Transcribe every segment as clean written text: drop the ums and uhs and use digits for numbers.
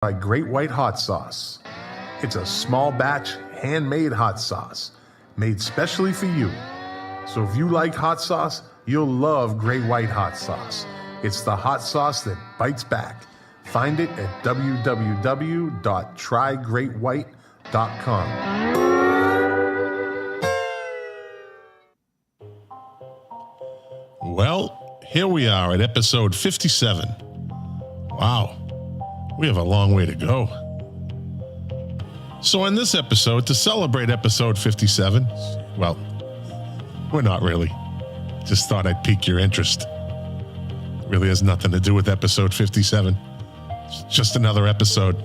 By Great White Hot Sauce. It's a small batch, handmade hot sauce, made specially for you. So if you like hot sauce, you'll love Great White Hot Sauce. It's the hot sauce that bites back. Find it at www.trygreatwhite.com. Well, here we are at episode 57. Wow. We have a long way to go. So in this episode, to celebrate episode 57, well, we're not really. Just thought I'd pique your interest. Really has nothing to do with episode 57. It's just another episode.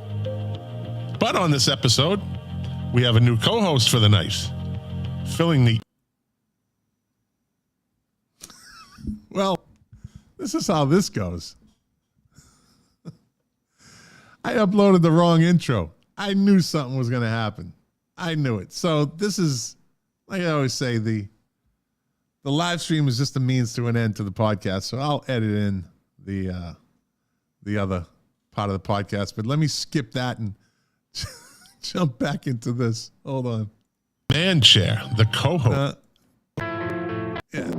But on this episode, we have a new co-host for the night. Filling the... Well, this is how this goes. I uploaded the wrong intro. I knew something was going to happen. I knew it. So this is, like I always say, the live stream is just a means to an end to the podcast. So I'll edit in the other part of the podcast. But let me skip that and jump back into this. Hold on. Man Chair, the co-host. Yeah.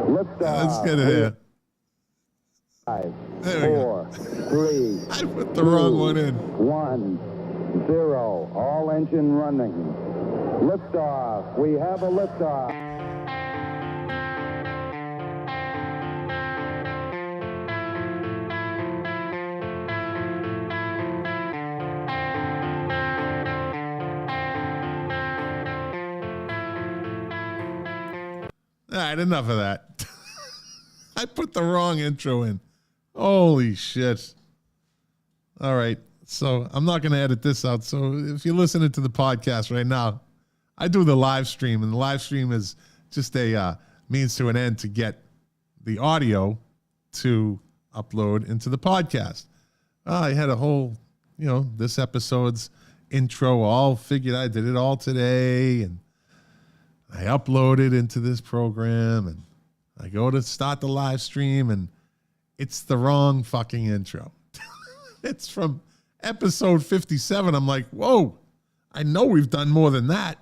Let's get it here. 5, There we 4, 3. I put the wrong one in. 1, 0. All engine running. Liftoff. We have a liftoff. All right, enough of that. I put the wrong intro in. Holy shit. All right. So I'm not going to edit this out. So if you're listening to the podcast right now, I do the live stream, and the live stream is just a means to an end to get the audio to upload into the podcast. I had a whole, this episode's intro all figured. I did it all today, and I uploaded into this program, and I go to start the live stream, and it's the wrong fucking intro. It's from episode 57. I'm like, whoa, I know we've done more than that.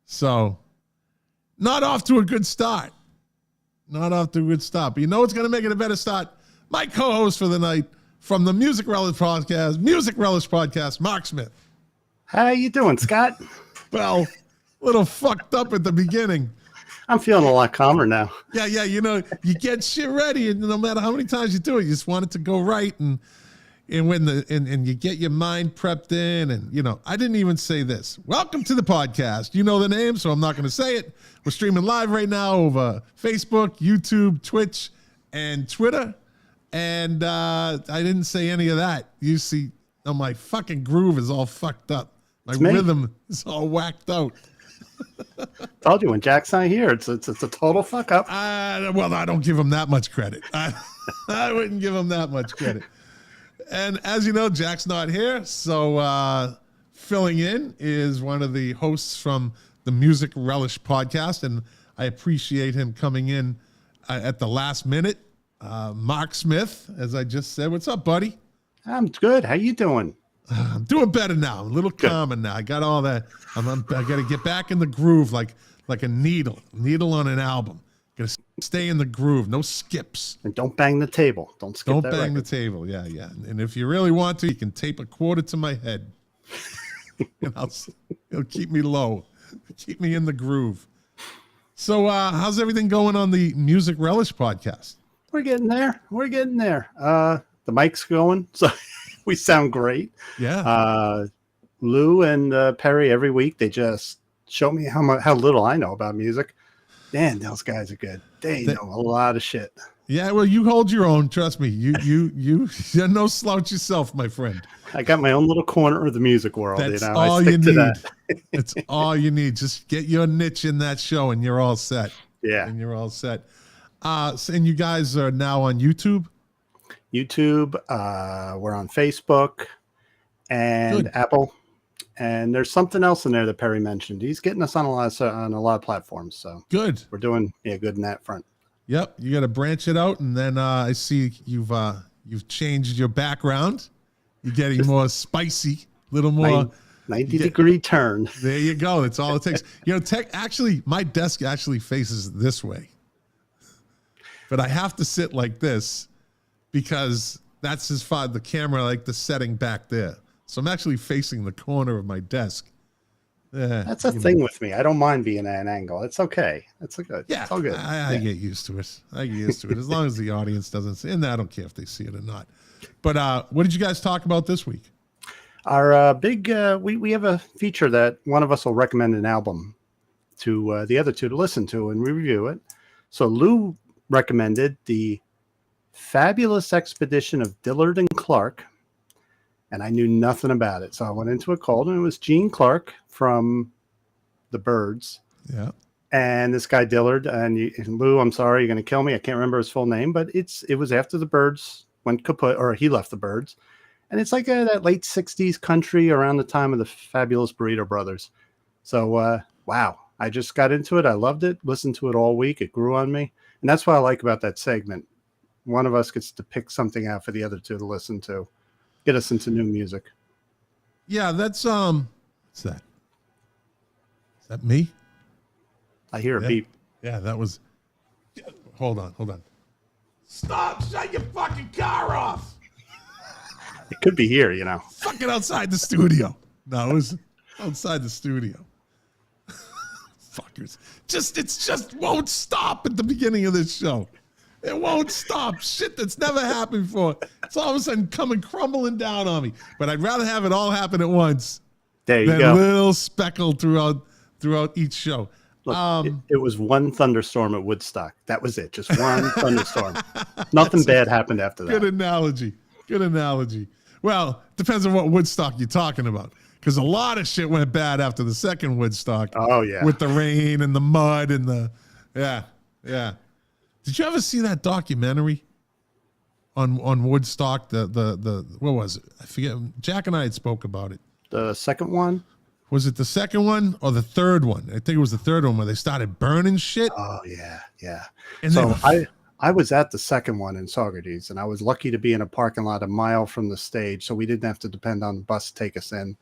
So, not off to a good start. Not off to a good start. But you know what's going to make it a better start? My co-host for the night from the Music Relish podcast, Mark Smith. How you doing, Scott? Well, a little fucked up at the beginning. I'm feeling a lot calmer now. Yeah, you get shit ready, and no matter how many times you do it, you just want it to go right, and when you get your mind prepped in, and I didn't even say this. Welcome to the podcast. You know the name, so I'm not going to say it. We're streaming live right now over Facebook, YouTube, Twitch, and Twitter, and I didn't say any of that. You see, my fucking groove is all fucked up. My rhythm is all whacked out. Told you when Jack's not here, it's a total fuck up. Well, I don't give him that much credit. I wouldn't give him that much credit. And as you know, Jack's not here, so filling in is one of the hosts from the Music Relish podcast, and I appreciate him coming in at the last minute. Mark Smith, as I just said. What's up, buddy? I'm good. How you doing? I'm doing better now. A little calmer now. I got all that. I got to get back in the groove like a needle on an album. Got to stay in the groove. No skips. And don't bang the table. Don't skip Don't that bang record. the table. Yeah. And if you really want to, you can tape a quarter to my head. And it'll keep me low. Keep me in the groove. So how's everything going on the Music Relish podcast? We're getting there. The mic's going, so we sound great. Yeah. Lou and Perry every week, they just show me how little I know about music. Man, those guys are good. They know a lot of shit. Yeah, well, you hold your own. Trust me. You're no slouch yourself, my friend. I got my own little corner of the music world. That's I all stick you to need. that. It's all you need. Just get your niche in that show, and you're all set. Yeah, and you're all set. And you guys are now on YouTube. YouTube. We're on Facebook and Good. Apple. And there's something else in there that Perry mentioned. He's getting us on a lot of platforms. So good. We're doing good in that front. Yep, you got to branch it out, and then I see you've changed your background, You're getting more spicy, a little more 90-degree turn. There you go. That's all it takes. Actually, my desk actually faces this way, but I have to sit like this because that's as far the camera, like the setting back there. So I'm actually facing the corner of my desk. That's a thing with me. I don't mind being at an angle. It's okay. It's good. Yeah, it's all good. I get used to it. I get used to it as long as the audience doesn't see. And I don't care if they see it or not. But what did you guys talk about this week? Our big we have a feature that one of us will recommend an album to the other two to listen to and review it. So Lou recommended the Fabulous Expedition of Dillard and Clark, and I knew nothing about it. So I went into it cold, and it was Gene Clark from the Byrds. Yeah. And this guy Dillard, and Lou, I'm sorry, you're going to kill me. I can't remember his full name, but it was after the Byrds went kaput, or he left the Byrds. And it's like that late 60s country around the time of the Fabulous Burrito Brothers. So, wow, I just got into it. I loved it. Listened to it all week. It grew on me. And that's what I like about that segment. One of us gets to pick something out for the other two to listen to. Get us into new music. Yeah, that's, what's that? Is that me? I hear a beep. Yeah, that was, hold on. Stop, shut your fucking car off. It could be here, Fucking outside the studio. No, it was outside the studio. Fuckers. It just won't stop at the beginning of this show. It won't stop. Shit that's never happened before. It's all of a sudden coming crumbling down on me. But I'd rather have it all happen at once there you than go. little speckled throughout each show. Look, it was one thunderstorm at Woodstock. That was it. Just one thunderstorm. Nothing bad happened after that. Good analogy. Well, depends on what Woodstock you're talking about. Because a lot of shit went bad after the second Woodstock. Oh, yeah. With the rain and the mud and yeah. Did you ever see that documentary on Woodstock? The what was it? I forget. Jack and I had spoke about it. The second one? Was it the second one or the third one? I think it was the third one where they started burning shit. Oh, yeah. And so I was at the second one in Saugerties, and I was lucky to be in a parking lot a mile from the stage, so we didn't have to depend on the bus to take us in.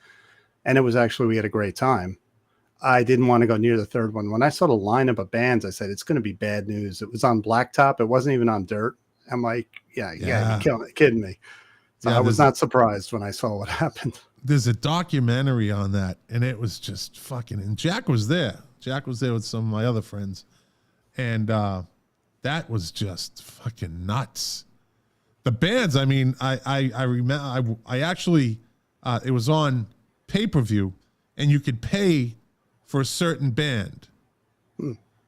And it was actually, we had a great time. I didn't want to go near the third one. When I saw the lineup of bands, I said, it's going to be bad news. It was on blacktop. It wasn't even on dirt. I'm like, yeah, you're kidding me. So I was not surprised when I saw what happened. There's a documentary on that, and it was just fucking, and Jack was there. Jack was there with some of my other friends. And that was just fucking nuts. The bands, I mean, I remember, I actually, it was on pay-per-view, and you could pay for a certain band.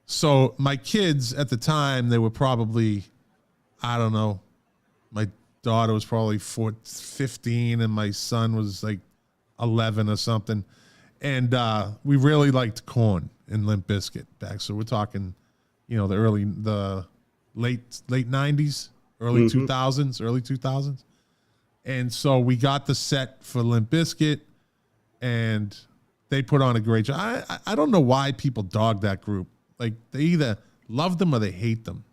So my kids at the time, they were probably, I don't know, my daughter was probably 15 and my son was like 11 or something. And we really liked Korn and Limp Bizkit back. So we're talking, the late 90s, early 2000s. And so we got the set for Limp Bizkit, and they put on a great job. I don't know why people dog that group. Like, they either love them or they hate them.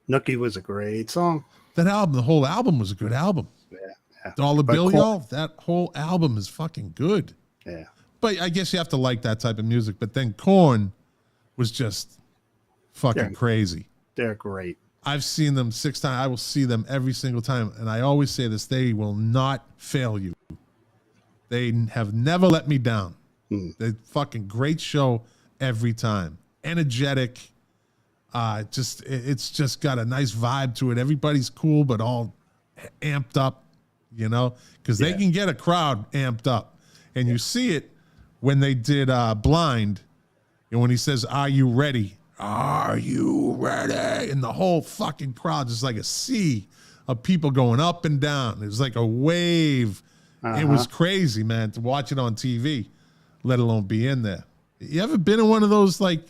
Nookie was a great song. That album, the whole album was a good album. Yeah. Dollar Bill, y'all, that whole album is fucking good. Yeah. But I guess you have to like that type of music. But then Korn was just fucking crazy. They're great. I've seen them 6 times. I will see them every single time. And I always say this, they will not fail you. They have never let me down. They fucking great show every time. Energetic. It's just got a nice vibe to it. Everybody's cool, but all amped up, because they can get a crowd amped up. And you see it when they did Blind, and when he says, "Are you ready? Are you ready?" And the whole fucking crowd, just like a sea of people going up and down. It was like a wave. It was crazy, man, to watch it on TV, let alone be in there. You ever been in one of those like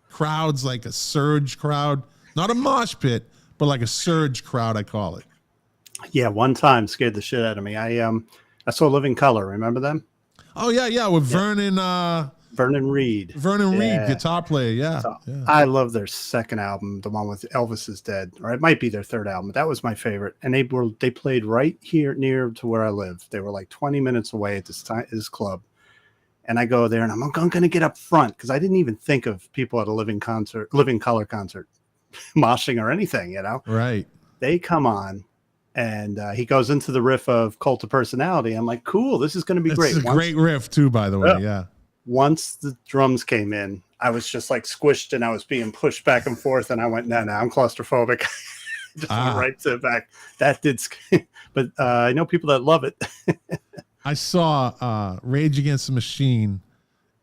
crowds, like a surge crowd? Not a mosh pit, but like a surge crowd, I call it. Yeah, one time scared the shit out of me. I saw Living Color. Remember them? Oh yeah, with Vernon. Vernon Reed. Vernon Reed, Yeah. guitar player. Yeah. So Yeah. I love their second album, the one with Elvis is Dead, or it might be their third album. That was my favorite. And they played right here near to where I live. They were like 20 minutes away at this club. And I go there and I'm going to get up front because I didn't even think of people at a Living Color concert moshing or anything, you know? Right. They come on and he goes into the riff of Cult of Personality. I'm like, cool, this is going to be great. It's a great riff too, by the way. Yeah. Once the drums came in, I was just like squished and I was being pushed back and forth. And I went, no, I'm claustrophobic. Just went right to the back. That did, but I know people that love it. I saw Rage Against the Machine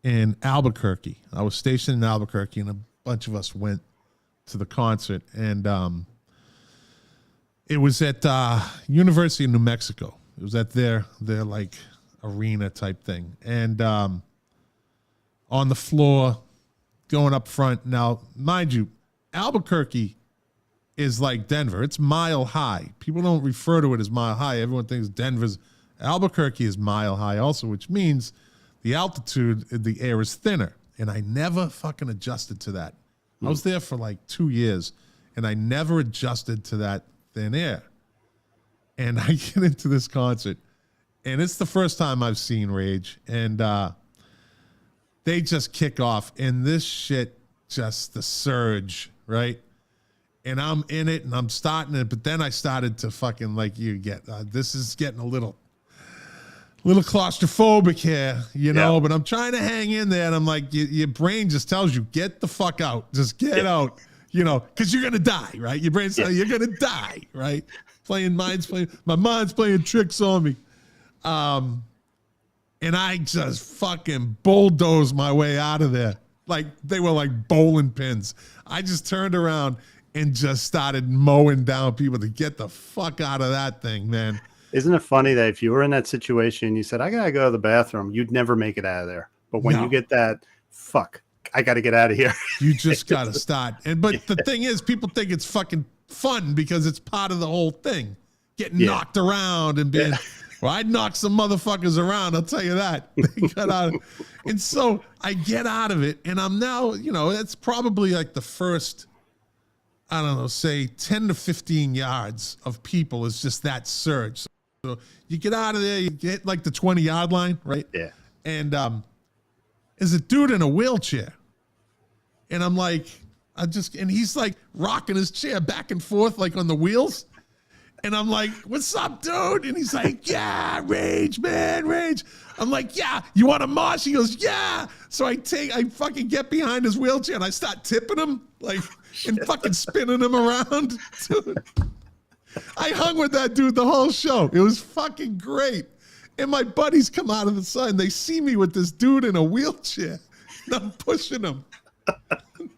in Albuquerque. I was stationed in Albuquerque, and a bunch of us went to the concert. And it was at University of New Mexico. It was at their like arena type thing. And on the floor, going up front. Now, mind you, Albuquerque is like Denver. It's mile high. People don't refer to it as mile high. Everyone thinks Albuquerque is mile high also, which means the altitude, the air is thinner. And I never fucking adjusted to that. I was there for like 2 years and I never adjusted to that thin air. And I get into this concert and it's the first time I've seen Rage, and they just kick off and this shit, just the surge, right? And I'm in it and I'm starting it, but then I started to fucking this is getting a little claustrophobic here, you know, but I'm trying to hang in there. And I'm like, your brain just tells you, get the fuck out, just get out, you know, cause you're going to die, right? Your brain's telling you, you're going to die, right? My mind's playing tricks on me. And I just fucking bulldozed my way out of there. Like they were like bowling pins. I just turned around and just started mowing down people to get the fuck out of that thing, man. Isn't it funny that if you were in that situation and you said, I got to go to the bathroom, you'd never make it out of there. But when you get that, fuck, I got to get out of here. You just got to start. But the thing is, people think it's fucking fun because it's part of the whole thing. Getting knocked around and being, well, I'd knock some motherfuckers around, I'll tell you that. They got out. And so I get out of it and I'm now, you know, that's probably like the first, I don't know, say 10 to 15 yards of people is just that surge. So you get out of there, you get like the 20-yard line, right? Yeah. And there's a dude in a wheelchair. And I'm like, and he's like rocking his chair back and forth like on the wheels. And I'm like, what's up, dude? And he's like, yeah, Rage, man, Rage. I'm like, yeah, you want a mosh? He goes, yeah. So I fucking get behind his wheelchair and I start tipping him, like, and fucking spinning him around. Dude, I hung with that dude the whole show. It was fucking great. And my buddies come out of the sun. They see me with this dude in a wheelchair. And I'm pushing him.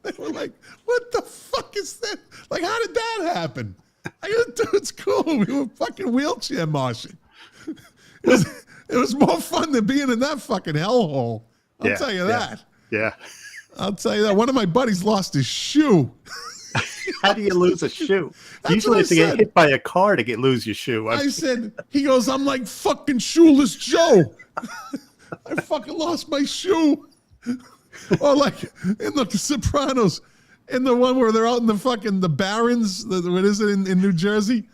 They were like, what the fuck is that? Like, how did that happen? I go, dude, it's cool. We were fucking wheelchair moshing. It was more fun than being in that fucking hellhole. I'll tell you that. Yeah. I'll tell you that. One of my buddies lost his shoe. How do you lose a shoe? You usually have to get hit by a car to lose your shoe. I said, he goes, I'm like fucking shoeless Joe. I fucking lost my shoe. Or like in the Sopranos, in the one where they're out in the Barrens, what is it, in New Jersey?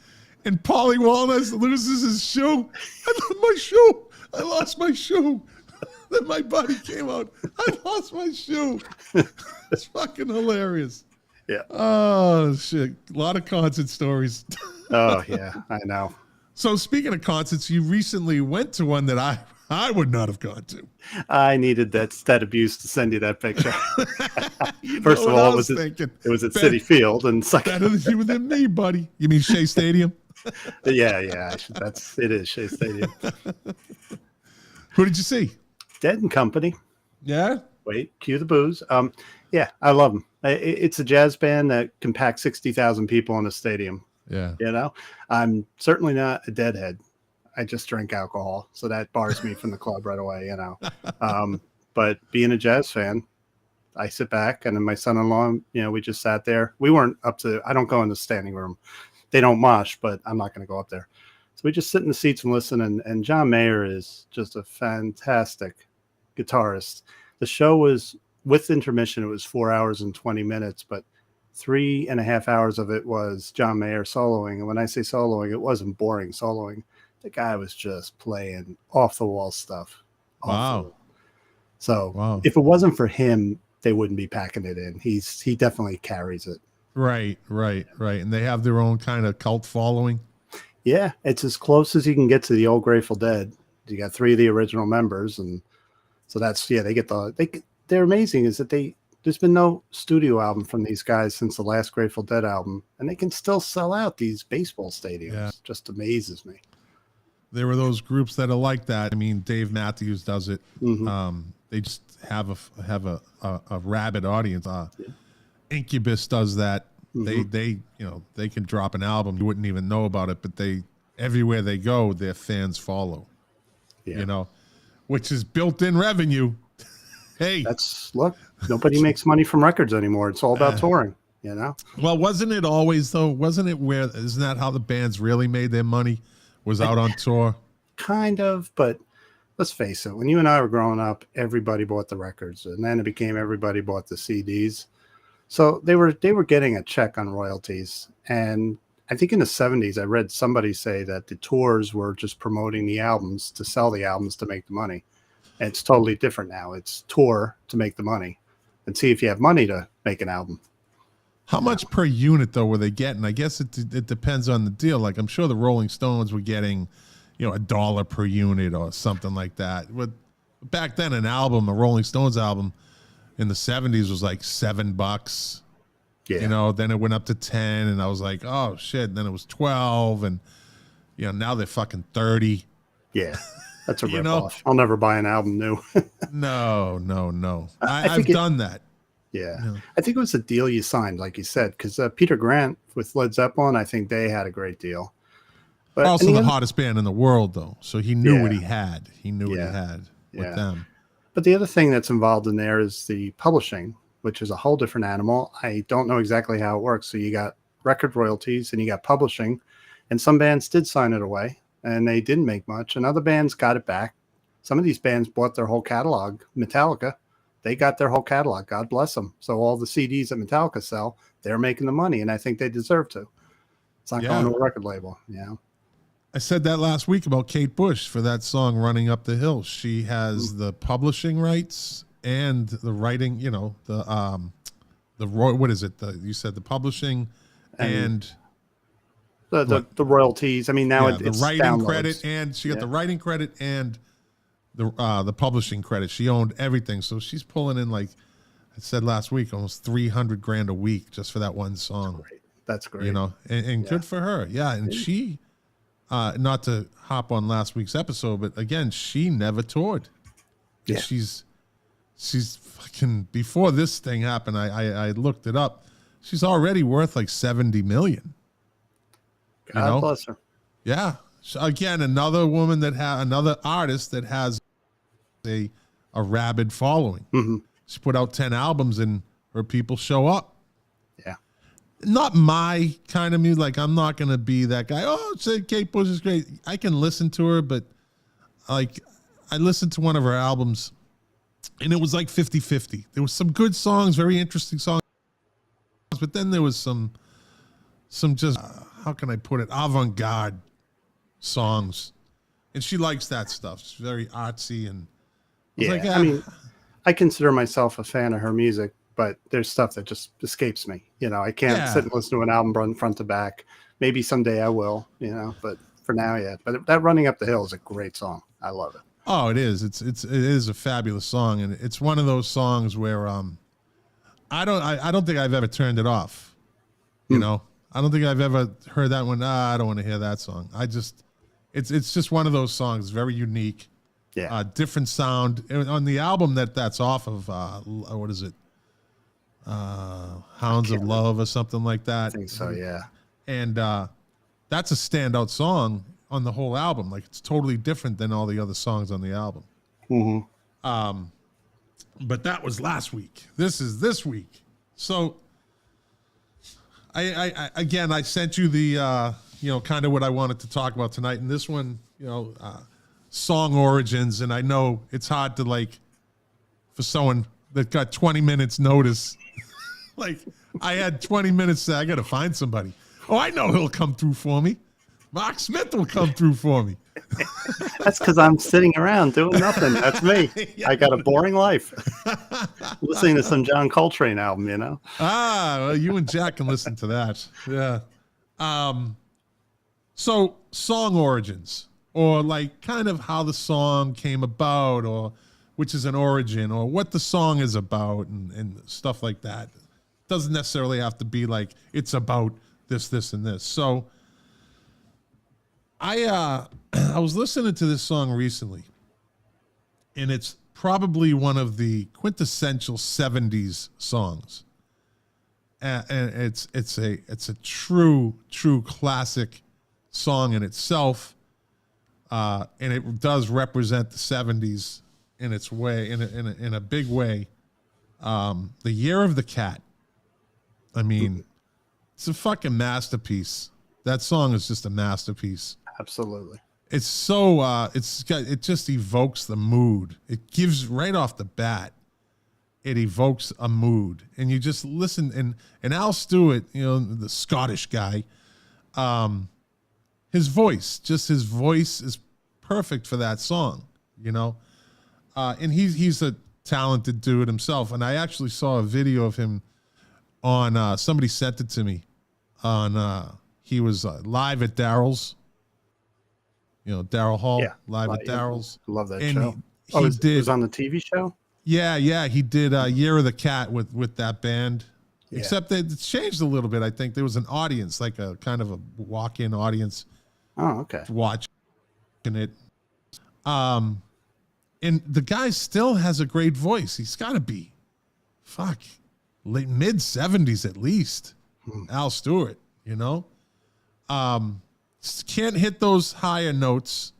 And Paulie Walnuts loses his shoe. I lost my shoe. Then my buddy came out. I lost my shoe. It's fucking hilarious. Yeah. Oh, shit. A lot of concert stories. Oh, yeah, I know. So speaking of concerts, you recently went to one that I would not have gone to. I needed that abuse to send you that picture. First of all, it was at City Field, and second, better than me, buddy. You mean Shea Stadium? Yeah. It is Shea Stadium. Who did you see? Dead and Company. Yeah. Wait, cue the booze. Yeah, I love them. It's a jazz band that can pack 60,000 people in a stadium. Yeah. You know, I'm certainly not a deadhead. I just drink alcohol, so that bars me from the club right away, you know. But being a jazz fan, I sit back, and then my son-in-law, you know, we just sat there. We weren't I don't go in the standing room. They don't mosh, but I'm not going to go up there. So we just sit in the seats and listen. And John Mayer is just a fantastic guitarist. The show was, with intermission, it was 4 hours and 20 minutes, but 3.5 hours of it was John Mayer soloing. And when I say soloing, it wasn't boring soloing. The guy was just playing off the wall stuff. Wow. So if it wasn't for him, they wouldn't be packing it in. He definitely carries it. Right. And they have their own kind of cult following. Yeah, it's as close as you can get to the old Grateful Dead. You got 3 of the original members, and so that's they're amazing. Is that there's been no studio album from these guys since the last Grateful Dead album, and they can still sell out these baseball stadiums. Yeah. Just amazes me. There were those groups that are like that. I mean, Dave Matthews does it. They just have a rabid audience. Incubus does that. They can drop an album, you wouldn't even know about it, but everywhere they go, their fans follow. Yeah. Which is built-in revenue. Hey, nobody makes money from records anymore. It's all about touring. Well, wasn't it always though? Wasn't it isn't that how the bands really made their money? Was out on tour? Kind of, but let's face it. When you and I were growing up, everybody bought the records, and then it became everybody bought the CDs. So they were getting a check on royalties. And I think in the 70s, I read somebody say that the tours were just promoting the albums to sell the albums to make the money. And it's totally different now. It's tour to make the money and see if you have money to make an album. How much per unit, though, were they getting? I guess it depends on the deal. Like, I'm sure the Rolling Stones were getting, $1 per unit or something like that. But back then, a Rolling Stones album in the 70s was like $7. Yeah. Then it went up to 10, and I was like, oh, shit. Then it was 12, and, now they're fucking 30. Yeah. That's a rip-off. I'll never buy an album new. No. I've done that. Yeah. I think it was a deal you signed, like you said, because Peter Grant with Led Zeppelin, I think they had a great deal. But also the hottest band in the world, though. So he knew what he had. He knew what he had with them. But the other thing that's involved in there is the publishing, which is a whole different animal. I don't know exactly how it works. So you got record royalties and you got publishing. And some bands did sign it away, and they didn't make much. And other bands got it back. Some of these bands bought their whole catalog. Metallica, they got their whole catalog. God bless them. So all the CDs that Metallica sell, they're making the money, and I think they deserve to. It's not going to a record label. I said that last week about Kate Bush for that song "Running Up the Hill." She has the publishing rights and the writing. What is it? You said the publishing and the royalties. I mean, now it's the writing downloads. credit, and she got the writing credit and the publishing credit. She owned everything, so she's pulling in, like I said last week, almost $300,000 a week just for that one song. That's great. And good for her. Yeah, and she, not to hop on last week's episode, but again, she never toured. Yeah, she's fucking, before this thing happened, I looked it up. She's already worth like $70 million. God bless her. Yeah. So again, another woman another artist that has a rabid following. She put out 10 albums and her people show up. Yeah. Not my kind of music. Like, I'm not going to be that guy. Oh, say Kate Bush is great. I can listen to her, but like, I listened to one of her albums and it was like 50-50. There was some good songs, very interesting songs, but then there was some just, how can I put it? Avant-garde songs. And she likes that stuff. She's very artsy and I mean, I consider myself a fan of her music, but there's stuff that just escapes me. I can't sit and listen to an album run front to back. Maybe someday I will, but for now, yeah. But that Running Up the Hill is a great song. I love it. Oh, it is. It is a fabulous song, and it's one of those songs where I don't think I've ever turned it off. I don't think I've ever heard that one. I don't want to hear that song. It's just one of those songs, very unique. Yeah. Different sound. On the album that's off of, what is it? Hounds of Love or something like that. I think so, yeah. And that's a standout song on the whole album. Like, it's totally different than all the other songs on the album. But that was last week. This is this week. So I sent you the kind of what I wanted to talk about tonight. And this one, song origins, and I know it's hard to for someone that got 20 minutes notice. Like, I had 20 minutes. I got to find somebody. Oh, I know he'll come through for me. Mark Smith will come through for me. That's because I'm sitting around doing nothing. That's me. I got a boring life. Listening to some John Coltrane album, you know? Well, you and Jack can listen to that. Yeah. So song origins, or like kind of how the song came about, or which is an origin, or what the song is about, and stuff like that. Doesn't necessarily have to be like it's about this, and this. So I was listening to this song recently, and it's probably one of the quintessential 70s songs. And it's a true classic song in itself. And it does represent the 70s in its way, in a big way. The Year of the Cat. I mean, it's a fucking masterpiece. That song is just a masterpiece. Absolutely. It's so it just evokes the mood. It gives right off the bat. It evokes a mood, and you just listen. And Al Stewart, you know, the Scottish guy, his voice is perfect for that song, you know. And he's a talented dude himself. And I actually saw a video of him on somebody sent it to me on he was live at Daryl's. You know, Daryl Hall, live at Daryl's. Love that and show. He did. It was on the TV show? Yeah. He did Year of the Cat with that band. Yeah. Except that it's changed a little bit. I think there was an audience, like a kind of a walk-in audience. Oh, okay. Watching it. And the guy still has a great voice. He's got to be, late mid-70s at least. Al Stewart, you know? Can't hit those higher notes,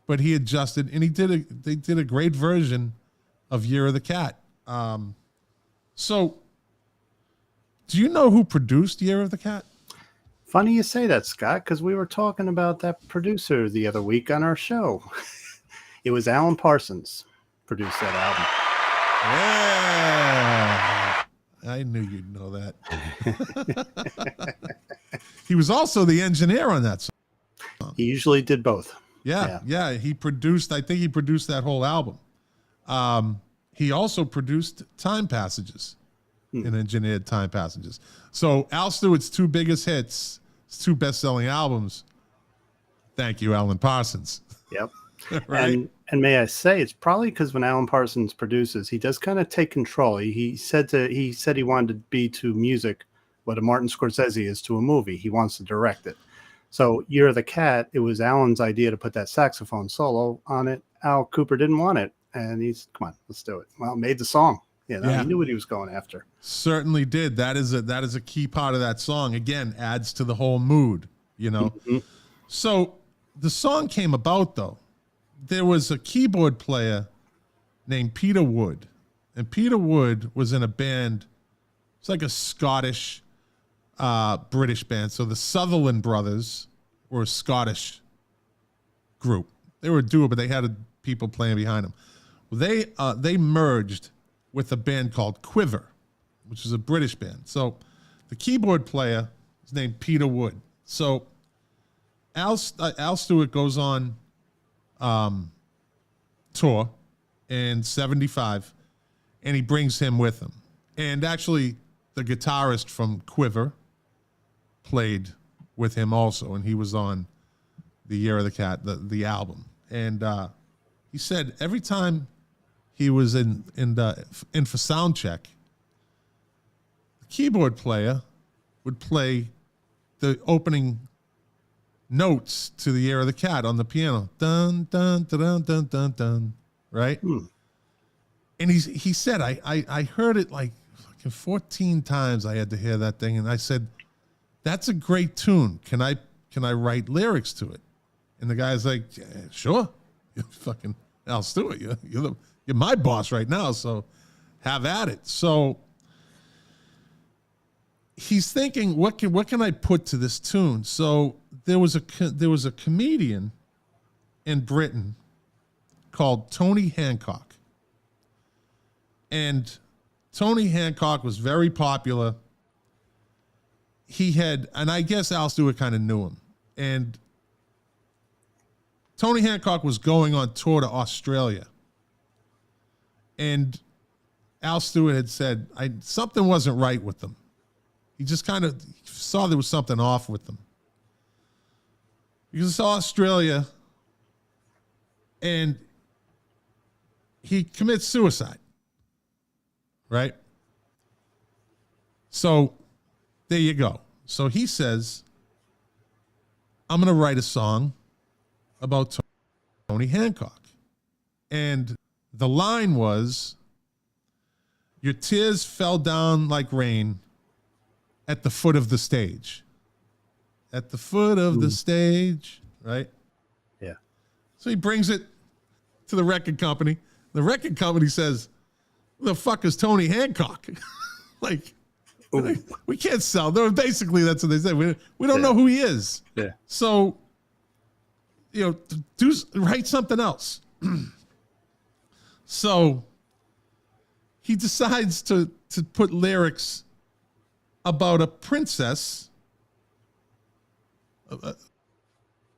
but he adjusted, and they did a great version of Year of the Cat. So do you know who produced Year of the Cat? Funny you say that, Scott, because we were talking about that producer the other week on our show. It was Alan Parsons produced that album. Yeah. I knew you'd know that. He was also the engineer on that song. He usually did both. Yeah. He produced, I think he produced that whole album. He also produced Time Passages and engineered Time Passages. So Al Stewart's two biggest hits, his two best-selling albums. Thank you, Alan Parsons. Yep. Right. And may I say, it's probably because when Alan Parsons produces, he does kind of take control. He said he wanted to be to music what a Martin Scorsese is to a movie. He wants to direct it. So Year of the Cat, it was Alan's idea to put that saxophone solo on it. Al Cooper didn't want it, and he's, come on, let's do it. Well, made the song. You know, He knew what he was going after. Certainly did. That is a key part of that song. Again, adds to the whole mood, you know. Mm-hmm. So the song came about, though. There was a keyboard player named Peter Wood, and Peter Wood was in a band. It's like a Scottish British band. So the Sutherland brothers were a Scottish group. They were a duo, but they had people playing behind them. Well, they merged with a band called Quiver, which is a British band. So the keyboard player is named Peter Wood. So Al Stewart goes on tour in 75, and he brings him with him. And actually, the guitarist from Quiver played with him also, and he was on the Year of the Cat, the album. And he said every time he was in for sound check, the keyboard player would play the opening notes to the Year of the Cat on the piano. Dun, dun, dun, dun, dun, dun, dun. Right? And he said, I heard it like fucking 14 times. I had to hear that thing. And I said, that's a great tune. Can I write lyrics to it? And the guy's like, yeah, sure. You're fucking Al Stewart. You're my boss right now. So have at it. So he's thinking, what can I put to this tune? So there was a comedian in Britain called Tony Hancock. And Tony Hancock was very popular. He had, and I guess Al Stewart kind of knew him. And Tony Hancock was going on tour to Australia. And Al Stewart had said something wasn't right with them. He just kind of saw there was something off with them. Because it's Australia, and he commits suicide, right? So there you go. So he says, I'm going to write a song about Tony Hancock. And the line was, your tears fell down like rain at the foot of the stage. At the foot of the stage, right? Yeah. So he brings it to the record company. The record company says, who the fuck is Tony Hancock? Like, we can't sell. Basically, that's what they said. We don't know who he is. Yeah. So, write something else. So he decides to put lyrics about a princess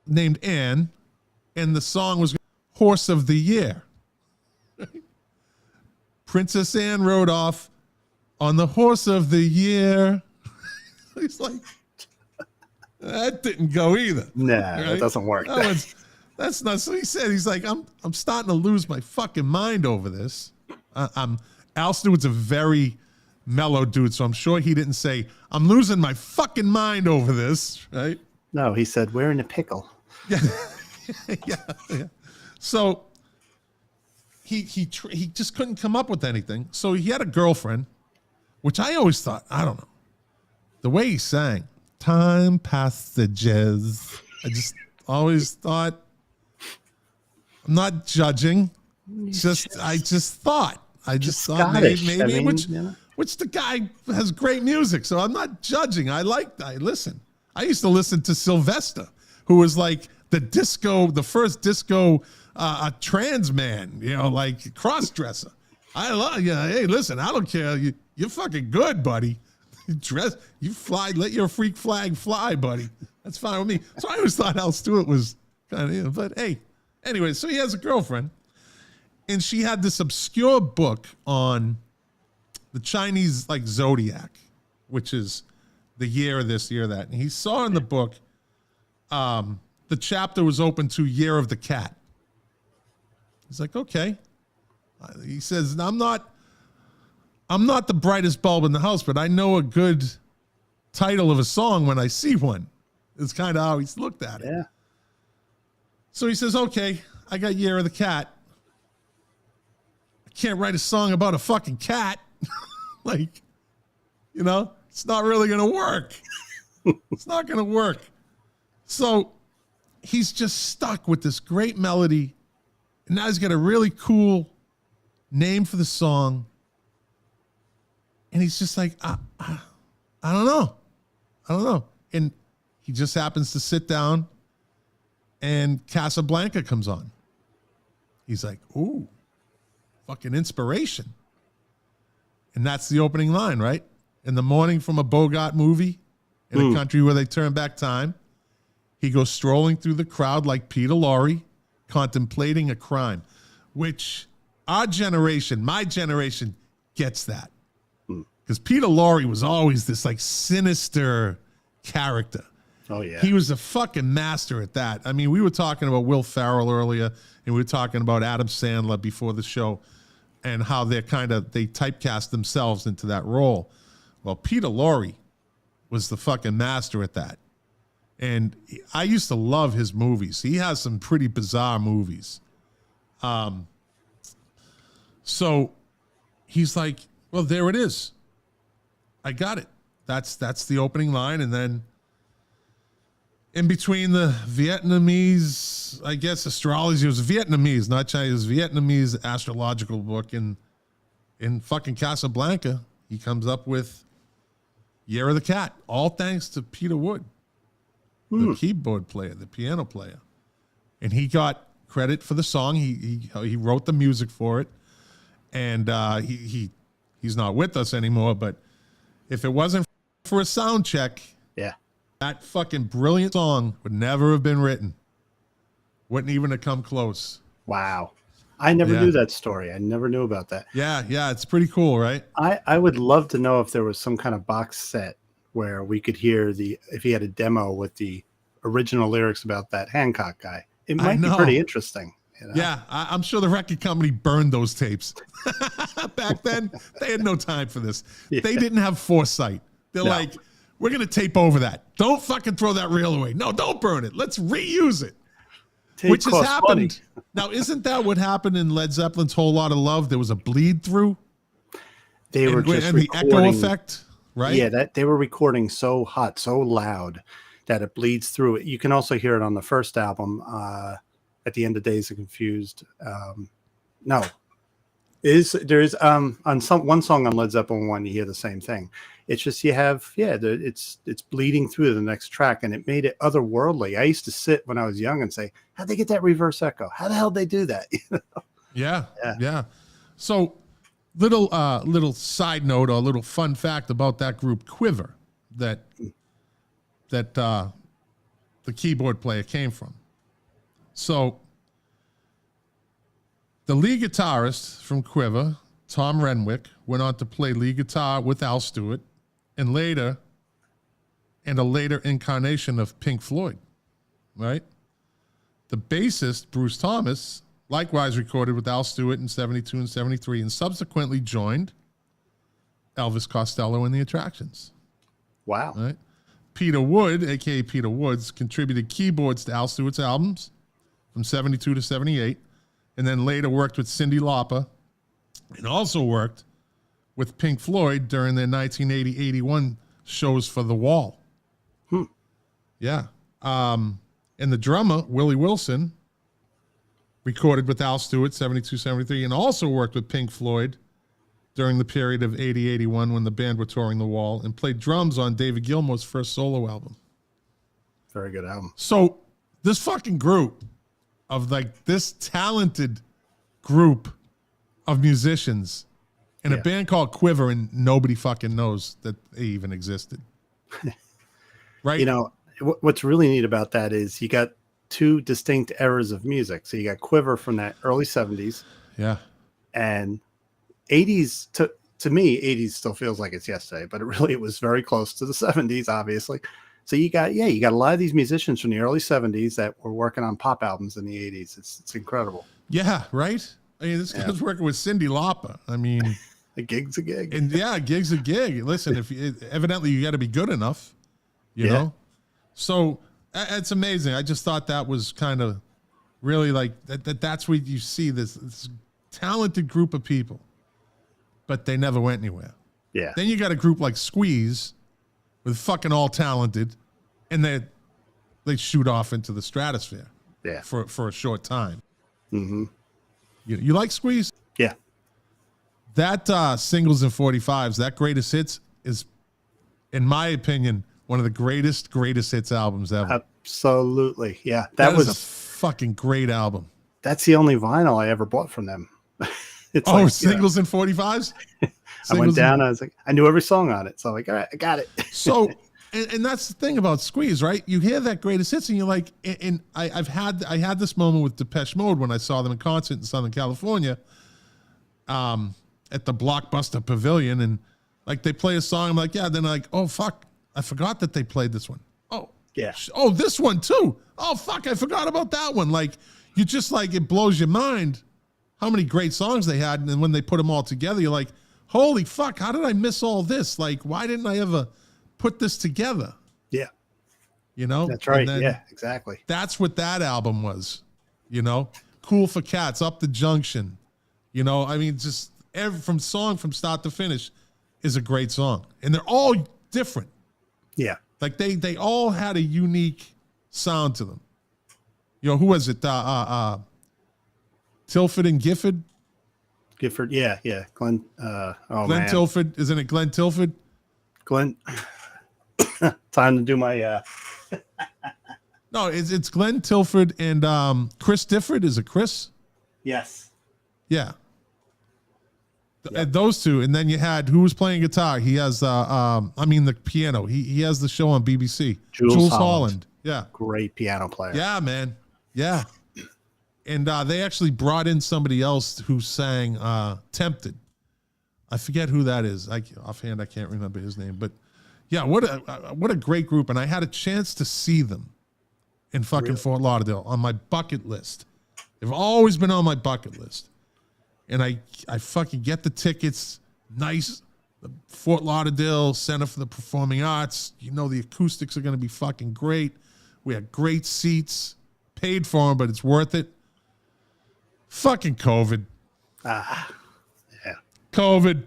named Anne, and the song was Horse of the Year. Princess Anne rode off on the Horse of the Year. He's like, that didn't go either. Nah, right? That doesn't work. That's not. So he said, he's like, I'm starting to lose my fucking mind over this. Al Stewart's a very mellow dude, so I'm sure he didn't say, I'm losing my fucking mind over this, right? No, he said, we're in a pickle. Yeah. yeah. So he just couldn't come up with anything. So he had a girlfriend, which I always thought, I don't know, the way he sang, time passages. I just always thought, I'm not judging. I just thought Scottish. maybe which the guy has great music. So I'm not judging. I listen. I used to listen to Sylvester, who was like the first disco a trans man, like cross-dresser. I love you. Hey, listen, I don't care. You're fucking good, buddy. You fly, let your freak flag fly, buddy. That's fine with me. So I always thought Al Stewart was kind of, but hey, anyway, so he has a girlfriend, and she had this obscure book on the Chinese like zodiac, which is the year of this, year that. And he saw in the book, the chapter was open to Year of the Cat. He's like, okay. He says, I'm not the brightest bulb in the house, but I know a good title of a song when I see one. It's kind of how he's looked at it. Yeah. So he says, okay, I got Year of the Cat. I can't write a song about a fucking cat. Like, it's not really going to work. It's not going to work. So he's just stuck with this great melody. And now he's got a really cool name for the song. And he's just like, I don't know. And he just happens to sit down and Casablanca comes on. He's like, ooh, fucking inspiration. And that's the opening line, right? In the morning from a Bogart movie in a country where they turn back time, he goes strolling through the crowd like Peter Lorre, contemplating a crime, which our generation, my generation, gets that. Because Peter Lorre was always this like sinister character. Oh, yeah. He was a fucking master at that. I mean, we were talking about Will Ferrell earlier, and we were talking about Adam Sandler before the show, and how they typecast themselves into that role. Well, Peter Lorre was the fucking master at that. And I used to love his movies. He has some pretty bizarre movies. So he's like, well, there it is. I got it. That's the opening line. And then in between the Vietnamese, I guess astrology, was Vietnamese, not Chinese, Vietnamese astrological book. And in fucking Casablanca, he comes up with Year of the Cat, all thanks to Peter Wood, the keyboard player, the piano player. And he got credit for the song. He wrote the music for it. and he's not with us anymore. But if it wasn't for a sound check, Yeah. that fucking brilliant song would never have been written. Wouldn't even have come close. Wow. I never Yeah. knew that story. I never knew about that. Yeah, it's pretty cool, right? I would love to know if there was some kind of box set where we could hear if he had a demo with the original lyrics about that Hancock guy. It might be pretty interesting. You know? Yeah, I'm sure the record company burned those tapes. Back then, they had no time for this. Yeah. They didn't have foresight. They're like, we're going to tape over that. Don't fucking throw that reel away. No, don't burn it. Let's reuse it. Which has happened. Now, isn't that what happened in Led Zeppelin's Whole Lotta Love? There was a bleed through. They were just and the echo effect, right? Yeah, that they were recording so hot, so loud that it bleeds through. You can also hear it on the first album, at the end of Days of Confused. No, there is on one song on Led Zeppelin 1, you hear the same thing. It's just it's bleeding through the next track, and it made it otherworldly. I used to sit when I was young and say, how'd they get that reverse echo? How the hell did they do that? Yeah. So little side note or a little fun fact about that group Quiver that the keyboard player came from. So the lead guitarist from Quiver, Tom Renwick, went on to play lead guitar with Al Stewart and a later incarnation of Pink Floyd, right? The bassist, Bruce Thomas, likewise recorded with Al Stewart in 72 and 73 and subsequently joined Elvis Costello in the Attractions. Wow. Right? Peter Wood, a.k.a. Peter Woods, contributed keyboards to Al Stewart's albums from 72 to 78, and then later worked with Cyndi Lauper and also worked with Pink Floyd during their 1980-81 shows for The Wall. Yeah. And the drummer, Willie Wilson, recorded with Al Stewart, 72, 73, and also worked with Pink Floyd during the period of 80-81 when the band were touring The Wall, and played drums on David Gilmour's first solo album. Very good album. So this fucking group of this talented group of musicians in a band called Quiver, and nobody fucking knows that they even existed. Right? You know, what's really neat about that is you got two distinct eras of music. So you got Quiver from that early 70s. Yeah. And 80s, to me, 80s still feels like it's yesterday, but it was very close to the 70s, obviously. So you got a lot of these musicians from the early 70s that were working on pop albums in the 80s. It's incredible. Yeah, right? I mean, this guy's working with Cyndi Lauper. I mean, a gig's a gig. And a gig's a gig. Listen, evidently you got to be good enough, you know? So it's amazing. I just thought that was kind of really that's where you see this talented group of people, but they never went anywhere. Yeah. Then you got a group like Squeeze with fucking all talented, and they shoot off into the stratosphere. Yeah. For a short time. Mm-hmm. You like Squeeze? Yeah. That singles and 45s, that greatest hits is, in my opinion, one of the greatest hits albums ever. Absolutely. Yeah. That was a fucking great album. That's the only vinyl I ever bought from them. Singles and 45s? I went down, I was like, I knew every song on it. So I'm like, all right, I got it. So, and that's the thing about Squeeze, right? You hear that greatest hits and you're like, and I had this moment with Depeche Mode when I saw them in concert in Southern California, at the Blockbuster Pavilion, and they play a song, I'm like, yeah, then I'm like, oh fuck, I forgot that they played this one. Oh yeah. Oh, this one too. Oh fuck, I forgot about that one. You just it blows your mind how many great songs they had, and then when they put them all together, you're like, holy fuck, how did I miss all this? Why didn't I ever put this together? Yeah. You know? That's right. Yeah, exactly. That's what that album was. You know? Cool for Cats, Up the Junction. You know, I mean, just from start to finish is a great song. And they're all different. Yeah. They all had a unique sound to them. You know, who was it? Tilford and Gifford? Gifford, yeah. Glenn, Glenn Tilford, isn't it Glenn Tilford? Glenn, time to do my. No, it's Glenn Tilford and Chris Difford. Is it Chris? Yes. Yeah. Those two, and then you had who was playing guitar. He has the piano. He has the show on BBC. Jules Holland. Yeah, great piano player. Yeah, man. Yeah, and they actually brought in somebody else who sang "Tempted." I forget who that is. Offhand, I can't remember his name. But yeah, what a great group, and I had a chance to see them in fucking Fort Lauderdale on my bucket list. They've always been on my bucket list. And I fucking get the tickets. Nice. The Fort Lauderdale Center for the Performing Arts. You know the acoustics are going to be fucking great. We had great seats. Paid for them, but it's worth it. Fucking COVID. Yeah. COVID.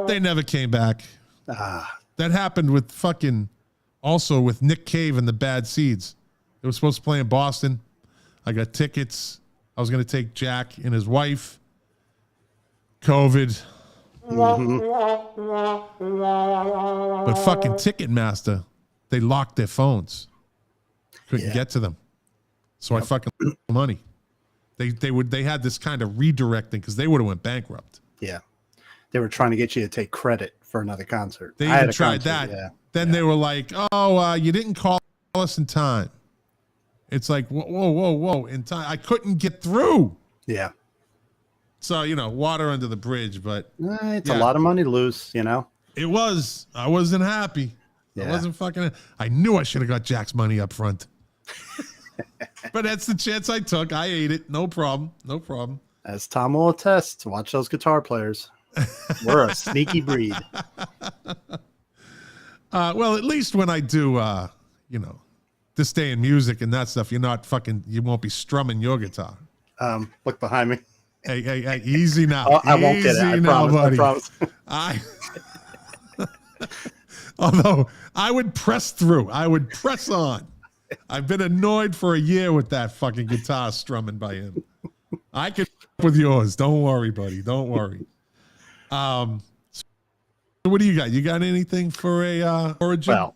They never came back. That happened with also with Nick Cave and the Bad Seeds. They were supposed to play in Boston. I got tickets. I was going to take Jack and his wife. COVID. But fucking Ticketmaster, they locked their phones. Couldn't get to them. So I fucking money. They had this kind of redirecting because they would have went bankrupt. Yeah. They were trying to get you to take credit for another concert. They even tried that. Yeah. Then they were like, you didn't call us in time. It's like, whoa. In time. I couldn't get through. Yeah. So, water under the bridge, but. It's a lot of money to lose, It was. I wasn't happy. Yeah. I wasn't fucking. I knew I should have got Jack's money up front. But that's the chance I took. I ate it. No problem. As Tom will attest, watch those guitar players. We're a sneaky breed. Well, at least when I do, this day in music and that stuff, you won't be strumming your guitar. Look behind me. Hey, easy now. I won't get it. I promise. Although I would press through. I would press on. I've been annoyed for a year with that fucking guitar strumming by him. I can with yours. Don't worry, buddy. Don't worry. So what do you got? You got anything for a origin? Well,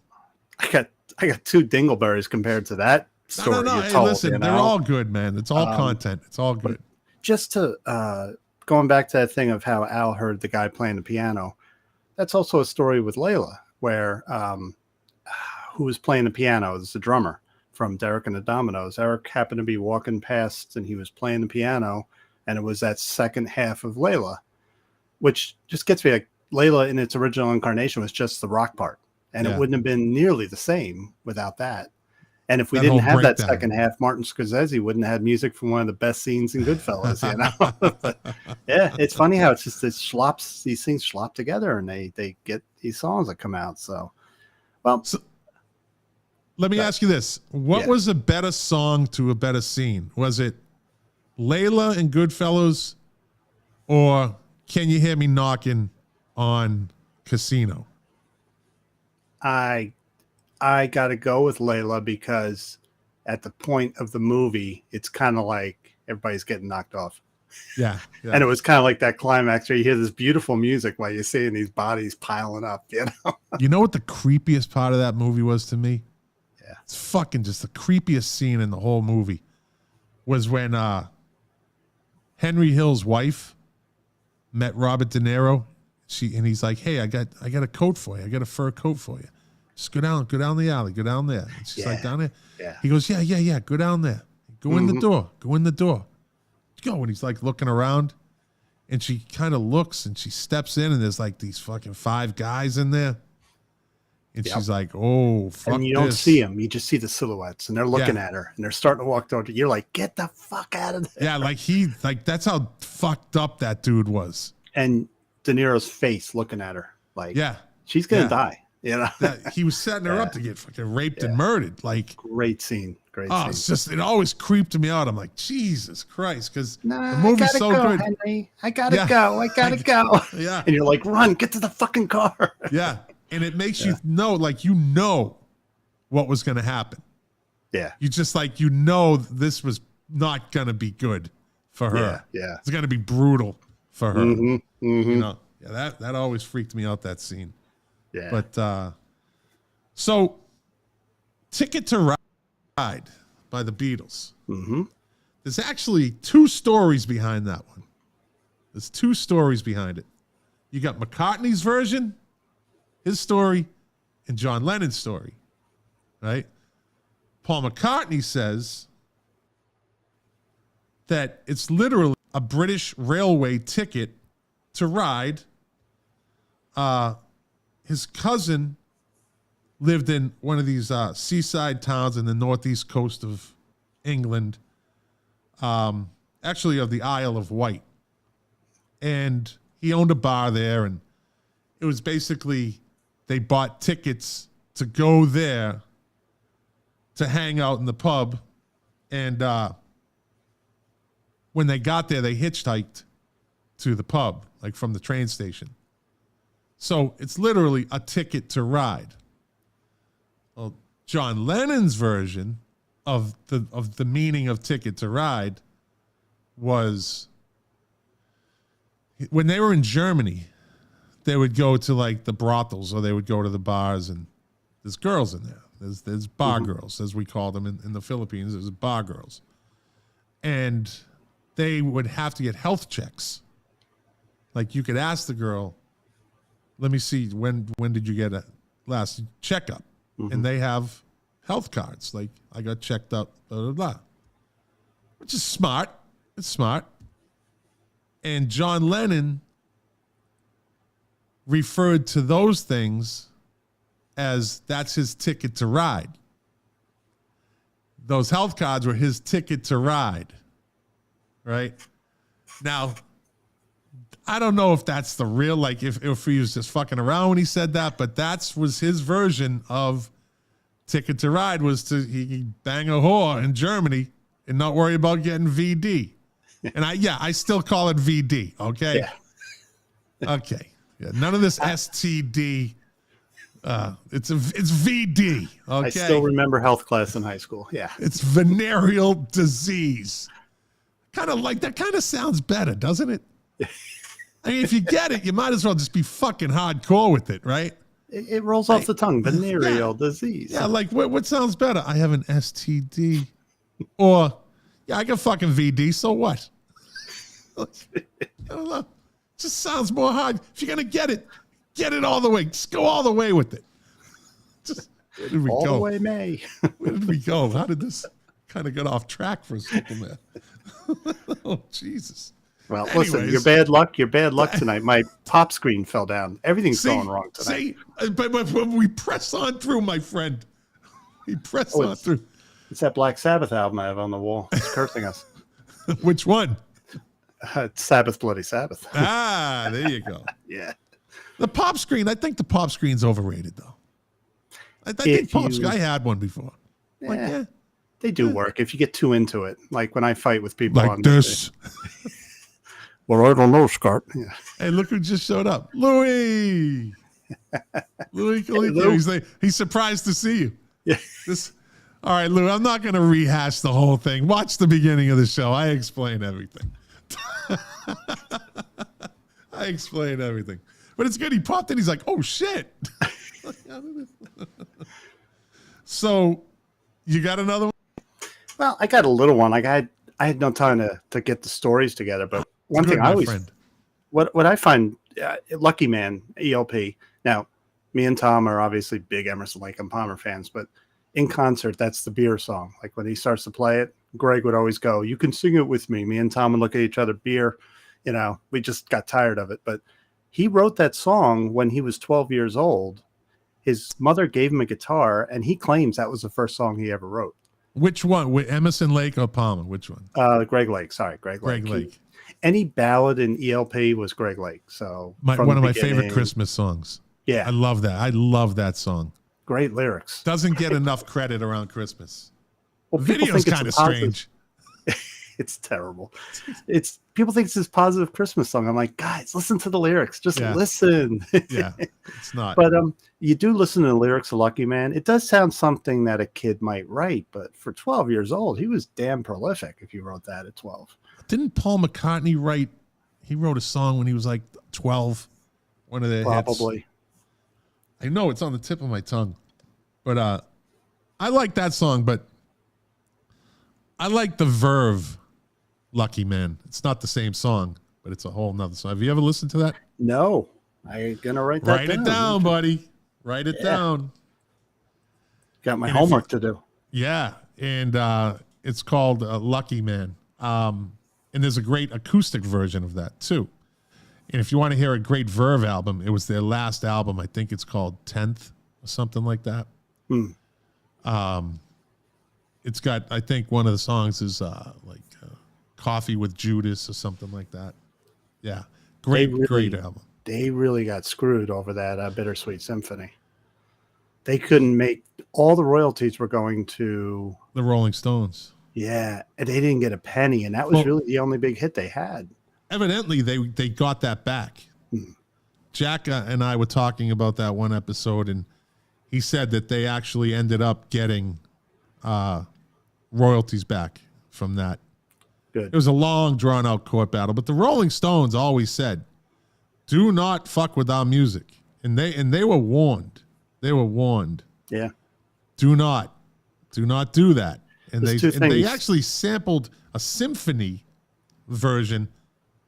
I got two dingleberries compared to that story. No. Hey, listen, they're all good, man. It's all content. It's all good. Just to going back to that thing of how Al heard the guy playing the piano, that's also a story with Layla, where who was playing the piano is the drummer from Derek and the Dominoes. Eric happened to be walking past and he was playing the piano, and it was that second half of Layla, which just gets me like Layla in its original incarnation was just the rock part, and it wouldn't have been nearly the same without that. And if we didn't have that second half, Martin Scorsese wouldn't have had music from one of the best scenes in Goodfellas, But, yeah, it's funny how these things slop together, and they get these songs that come out. So, well, let me ask you this: what was a better song to a better scene? Was it Layla and Goodfellas, or Can You Hear Me Knocking on Casino? I got to go with Layla because at the point of the movie, it's kind of like everybody's getting knocked off. Yeah. And it was kind of like that climax where you hear this beautiful music while you're seeing these bodies piling up, You know what the creepiest part of that movie was to me? Yeah. It's fucking just the creepiest scene in the whole movie was when Henry Hill's wife met Robert De Niro. And he's like, "Hey, I got a coat for you. I got a fur coat for you. Just go down the alley, go down there." And she's like, "Down there?" Yeah. He goes, yeah, go down there. Go in the door. Go in the door. Go. And he's like looking around, and she kind of looks and she steps in, and there's like these fucking 5 guys in there. And she's like, "Oh, fuck." And you don't see them. You just see the silhouettes, and they're looking at her, and they're starting to walk toward you. You're like, "Get the fuck out of there." Yeah, like that's how fucked up that dude was. And De Niro's face looking at her, like, she's going to die. He was setting her up to get fucking raped and murdered. Like, great scene. It's just, it always creeped me out. I'm like, Jesus Christ, because the movie's so good. Henry. I gotta go. Yeah. And you're like, run, get to the fucking car. Yeah. And it makes you know what was going to happen. Yeah. You just this was not going to be good for her. Yeah. It's going to be brutal for her. Mm-hmm. That always freaked me out, that scene. Yeah. But so Ticket to Ride by the Beatles. Mm-hmm. There's actually 2 stories behind that one. There's 2 stories behind it. You got McCartney's version, his story, and John Lennon's story, right? Paul McCartney says that it's literally a British railway ticket to ride. His cousin lived in one of these seaside towns in the northeast coast of England, actually of the Isle of Wight. And he owned a bar there, and it was basically they bought tickets to go there to hang out in the pub. And when they got there, they hitchhiked to the pub, like from the train station. So it's literally a ticket to ride. Well, John Lennon's version of the meaning of ticket to ride was when they were in Germany, they would go to like the brothels, or they would go to the bars, and there's girls in there. There's bar girls, as we call them in the Philippines. There's bar girls. And they would have to get health checks. Like you could ask the girl, let me see, when did you get a last checkup? And they have health cards. Like, I got checked up, blah, blah, blah. Which is smart. It's smart. And John Lennon referred to those things as that's his ticket to ride. Those health cards were his ticket to ride. Right? Now, I don't know if that's the real, like if he was just fucking around when he said that, but was his version of ticket to ride, was to he bang a whore in Germany and not worry about getting VD. And I still call it VD. Okay. Yeah. Okay. Yeah. None of this STD. It's VD. Okay. I still remember health class in high school. Yeah. It's venereal disease. Kind of like that. Kind of sounds better, doesn't it? I mean, if you get it, you might as well just be fucking hardcore with it, right? It rolls off the tongue. Venereal disease. Yeah, like what sounds better? I have an STD. Or, yeah, I got fucking VD, so what? I don't know. It just sounds more hard. If you're going to get it all the way. Just go all the way with it. Just, where did we all go? The way, May. Where did we go? How did this kind of get off track for a second there? Oh, Jesus. Well, Anyways, listen, your bad luck tonight. My pop screen fell down. Everything's going wrong tonight. But when we press on through, my friend, we press on through. It's that Black Sabbath album I have on the wall. It's cursing us. Which one? It's Sabbath, Bloody Sabbath. Ah, there you go. Yeah. The pop screen, I think the pop screen's overrated, though. I think pop screen, I had one before. Yeah, they do work if you get too into it. Like when I fight with people like on this. Well, I don't know, Scott. Yeah. Hey, look who just showed up. Louis. Louis. He's surprised to see you. Yeah. All right, Lou, I'm not going to rehash the whole thing. Watch the beginning of the show. I explain everything. But it's good. He popped in. He's like, oh, shit. So you got another one? Well, I got a little one. Like I had no time to get the stories together, but one thing I always, what I find, Lucky Man, ELP. Now, me and Tom are obviously big Emerson, Lake and Palmer fans, but in concert, that's the beer song. Like when he starts to play it, Greg would always go, "You can sing it with me." Me and Tom would look at each other, beer. You know, we just got tired of it. But he wrote that song when he was 12 years old. His mother gave him a guitar, and he claims that was the first song he ever wrote. Which one? With Emerson, Lake, or Palmer? Which one? Greg Lake. Sorry, Greg Lake. Lake. Any ballad in ELP was Greg Lake. So one of my favorite Christmas songs. Yeah. I love that. I love that song. Great lyrics. Doesn't get enough credit around Christmas. Well, Video's kind of strange. It's terrible. People think it's this positive Christmas song. I'm like, guys, listen to the lyrics. Just listen. Yeah, it's not. But you do listen to the lyrics of Lucky Man. It does sound something that a kid might write, but for 12 years old, he was damn prolific if you wrote that at 12. Didn't Paul McCartney write? He wrote a song when he was like 12. One of the probably. Hits. I know it's on the tip of my tongue, but I like that song. But I like the verve Lucky Man. It's not the same song, but it's a whole nother song. Have you ever listened to that? No. I'm going to write that down. Write it down, buddy. Write it down. Got my homework to do. Yeah. And it's called Lucky Man. And there's a great acoustic version of that, too. And if you want to hear a great Verve album, it was their last album. I think it's called 10th or something like that. It's got, I think one of the songs is Coffee with Judas or something like that. Yeah. Great album. They really got screwed over that Bittersweet Symphony. They couldn't make, all the royalties were going to the Rolling Stones. Yeah. And they didn't get a penny. And that was really the only big hit they had. Evidently, they got that back. Jack and I were talking about that one episode, and he said that they actually ended up getting royalties back from that. Good. It was a long, drawn-out court battle, but the Rolling Stones always said, "Do not fuck with our music," and they were warned. They were warned. Yeah. Do not do that. And they actually sampled a symphony version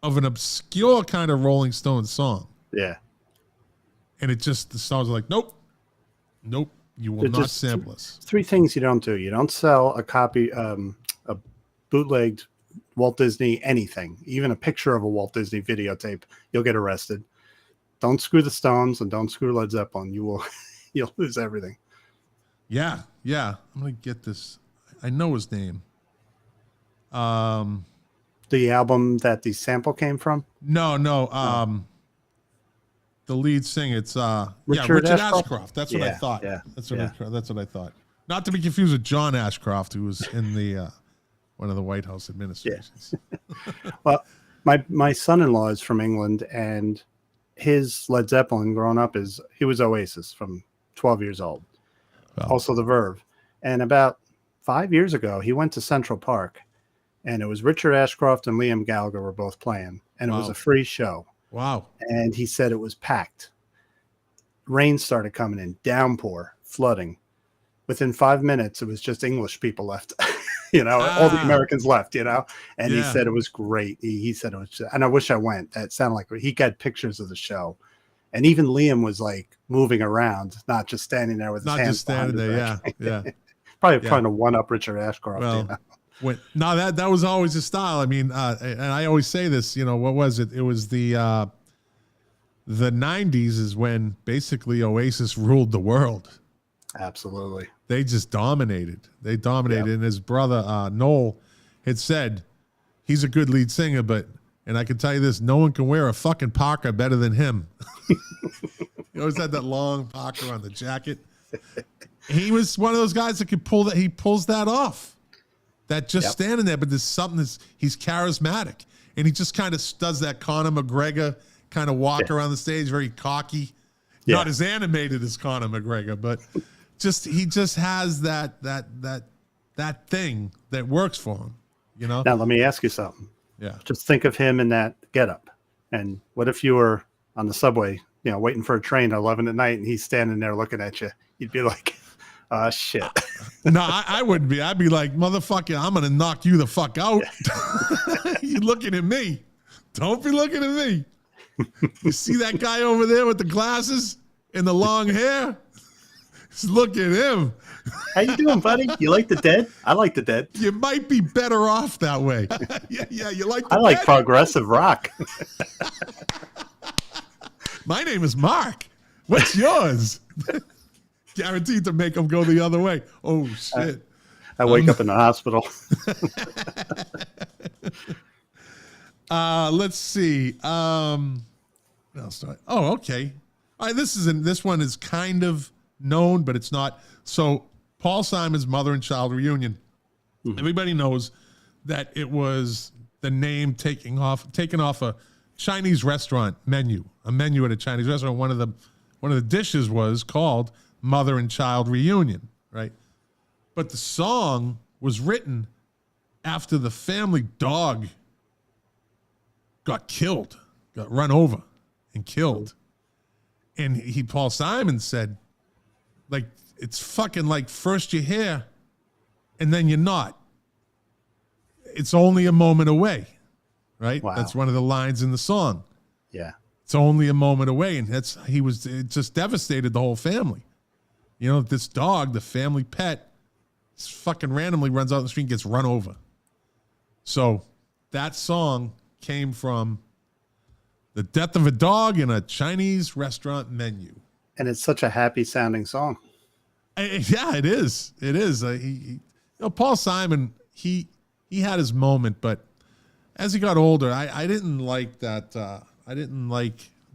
of an obscure kind of Rolling Stones song. Yeah. And the songs are like, nope, you will not sample us. Three things you don't do. You don't sell a copy, a bootlegged Walt Disney anything, even a picture of a Walt Disney videotape. You'll get arrested. Don't screw the Stones and don't screw Led Zeppelin. You'll lose everything. Yeah. I'm going to get this. I know his name. The album that the sample came from? No. The lead singer, it's Richard Ashcroft. That's what I thought. Yeah. That's what I thought. Not to be confused with John Ashcroft, who was in the one of the White House administrations. Yeah. Well, my son-in-law is from England, and his Led Zeppelin growing up he was Oasis from 12 years old. Wow. Also the Verve. And about 5 years ago, he went to Central Park, and it was Richard Ashcroft and Liam Gallagher were both playing, and it was a free show. Wow. And he said it was packed. Rain started coming in, downpour, flooding. Within 5 minutes, it was just English people left, all the Americans left, and he said it was great. He said it was, and I wish I went. That sounded like he got pictures of the show. And even Liam was like moving around, not just standing there with his hands. Not just standing there, yeah. Probably trying to one up Richard Ashcroft. Well, that was always his style. I mean, and I always say this, what was it? It was the 90s is when basically Oasis ruled the world. Absolutely. They just dominated. Yep. And his brother, Noel, had said he's a good lead singer, and I can tell you this, no one can wear a fucking parka better than him. He always had that long parka on the jacket. He was one of those guys that could pull that. He pulls that off. That just standing there, but there's something he's charismatic, and he just kind of does that Conor McGregor kind of walk around the stage, very cocky, not as animated as Conor McGregor, but he just has that thing that works for him, Now let me ask you something. Yeah, just think of him in that getup, and what if you were on the subway, waiting for a train at 11 at night, and he's standing there looking at you? You'd be like, shit. No, I wouldn't be. I'd be like, motherfucker, I'm going to knock you the fuck out. You're looking at me. Don't be looking at me. You see that guy over there with the glasses and the long hair? Just look at him. How you doing, buddy? You like the Dead? I like the Dead. You might be better off that way. Yeah, you like the I like progressive rock. My name is Mark. What's yours? Guaranteed to make them go the other way. Oh, shit. I wake up in the hospital. Let's see. What else do I? Oh, okay. All right, this one is kind of known, but it's not. So Paul Simon's Mother and Child Reunion. Mm-hmm. Everybody knows that it was the name taken off a Chinese restaurant menu, a menu at a Chinese restaurant. One of the dishes was called Mother and Child Reunion, right? But the song was written after the family dog got run over and killed. And Paul Simon said, like, it's fucking like first you're here and then you're not. it's only a moment away, right? Wow. That's one of the lines in the song. Yeah. It's only a moment away, and it just devastated the whole family. You know, this dog, the family pet, fucking randomly runs out in the street and gets run over. So that song came from the death of a dog in a Chinese restaurant menu. And it's such a happy sounding song. Yeah, it is. It is. Paul Simon, he had his moment, but as he got older, I didn't like that.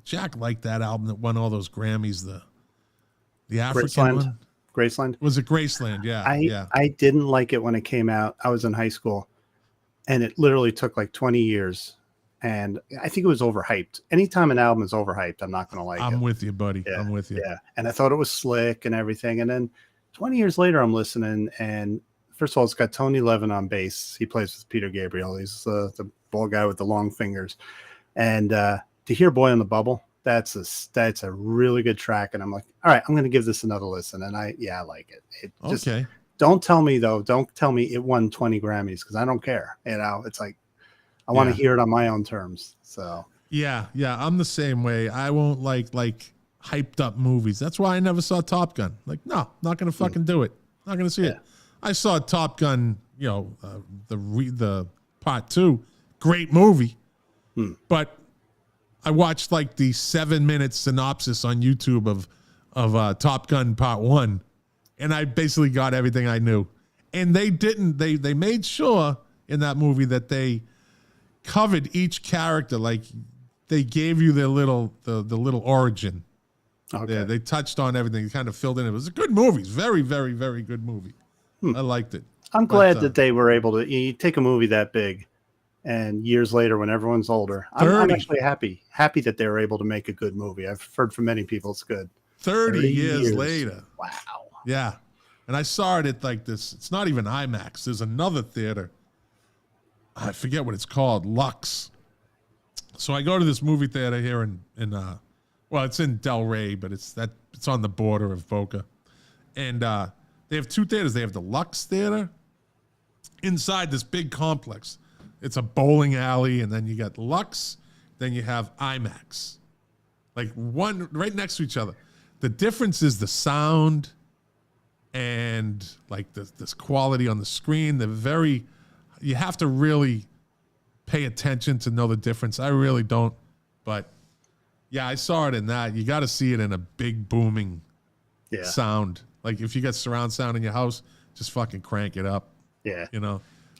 Jack liked that album that won all those Grammys. The African Graceland. one. Graceland. Was it Graceland? Yeah. I didn't like it when it came out. I was in high school, and it literally took like 20 years. And I think it was overhyped. Anytime an album is overhyped, I'm not going to like it. I'm with you, buddy. Yeah, I'm with you. Yeah. And I thought it was slick and everything. And then 20 years later, I'm listening. And first of all, it's got Tony Levin on bass. He plays with Peter Gabriel. He's the bald guy with the long fingers. And to hear Boy on the Bubble, that's a really good track. And I'm like, all right, I'm going to give this another listen. And I like it. Okay. Don't tell me it won 20 Grammys, because I don't care. It's like, I want to hear it on my own terms. So yeah, I'm the same way. I won't like hyped up movies. That's why I never saw Top Gun. Like, no, not gonna fucking do it. Not gonna see it. I saw Top Gun. The part 2, great movie. But I watched like the 7-minute synopsis on YouTube of Top Gun Part 1, and I basically got everything I knew. And they made sure in that movie that they covered each character, like they gave you their the little origin. Okay. Yeah, they touched on everything. They kind of filled in. It was a good movie. It's very, very, very good movie. I liked it. I'm glad that they were able to. You take a movie that big, and years later, when everyone's older, I'm actually happy that they were able to make a good movie. I've heard from many people it's good. 30 years later. Wow. Yeah, and I saw it at like this. It's not even IMAX. There's another theater. I forget what it's called, Lux. So I go to this movie theater here in it's in Delray, but it's on the border of Boca. And they have 2 theaters. They have the Lux Theater inside this big complex. It's a bowling alley, and then you got Lux, then you have IMAX. Like one right next to each other. The difference is the sound and like this quality on the screen. You have to really pay attention to know the difference. I really don't. But yeah, I saw it in that. You got to see it in a big booming sound. Like if you got surround sound in your house, just fucking crank it up. Yeah.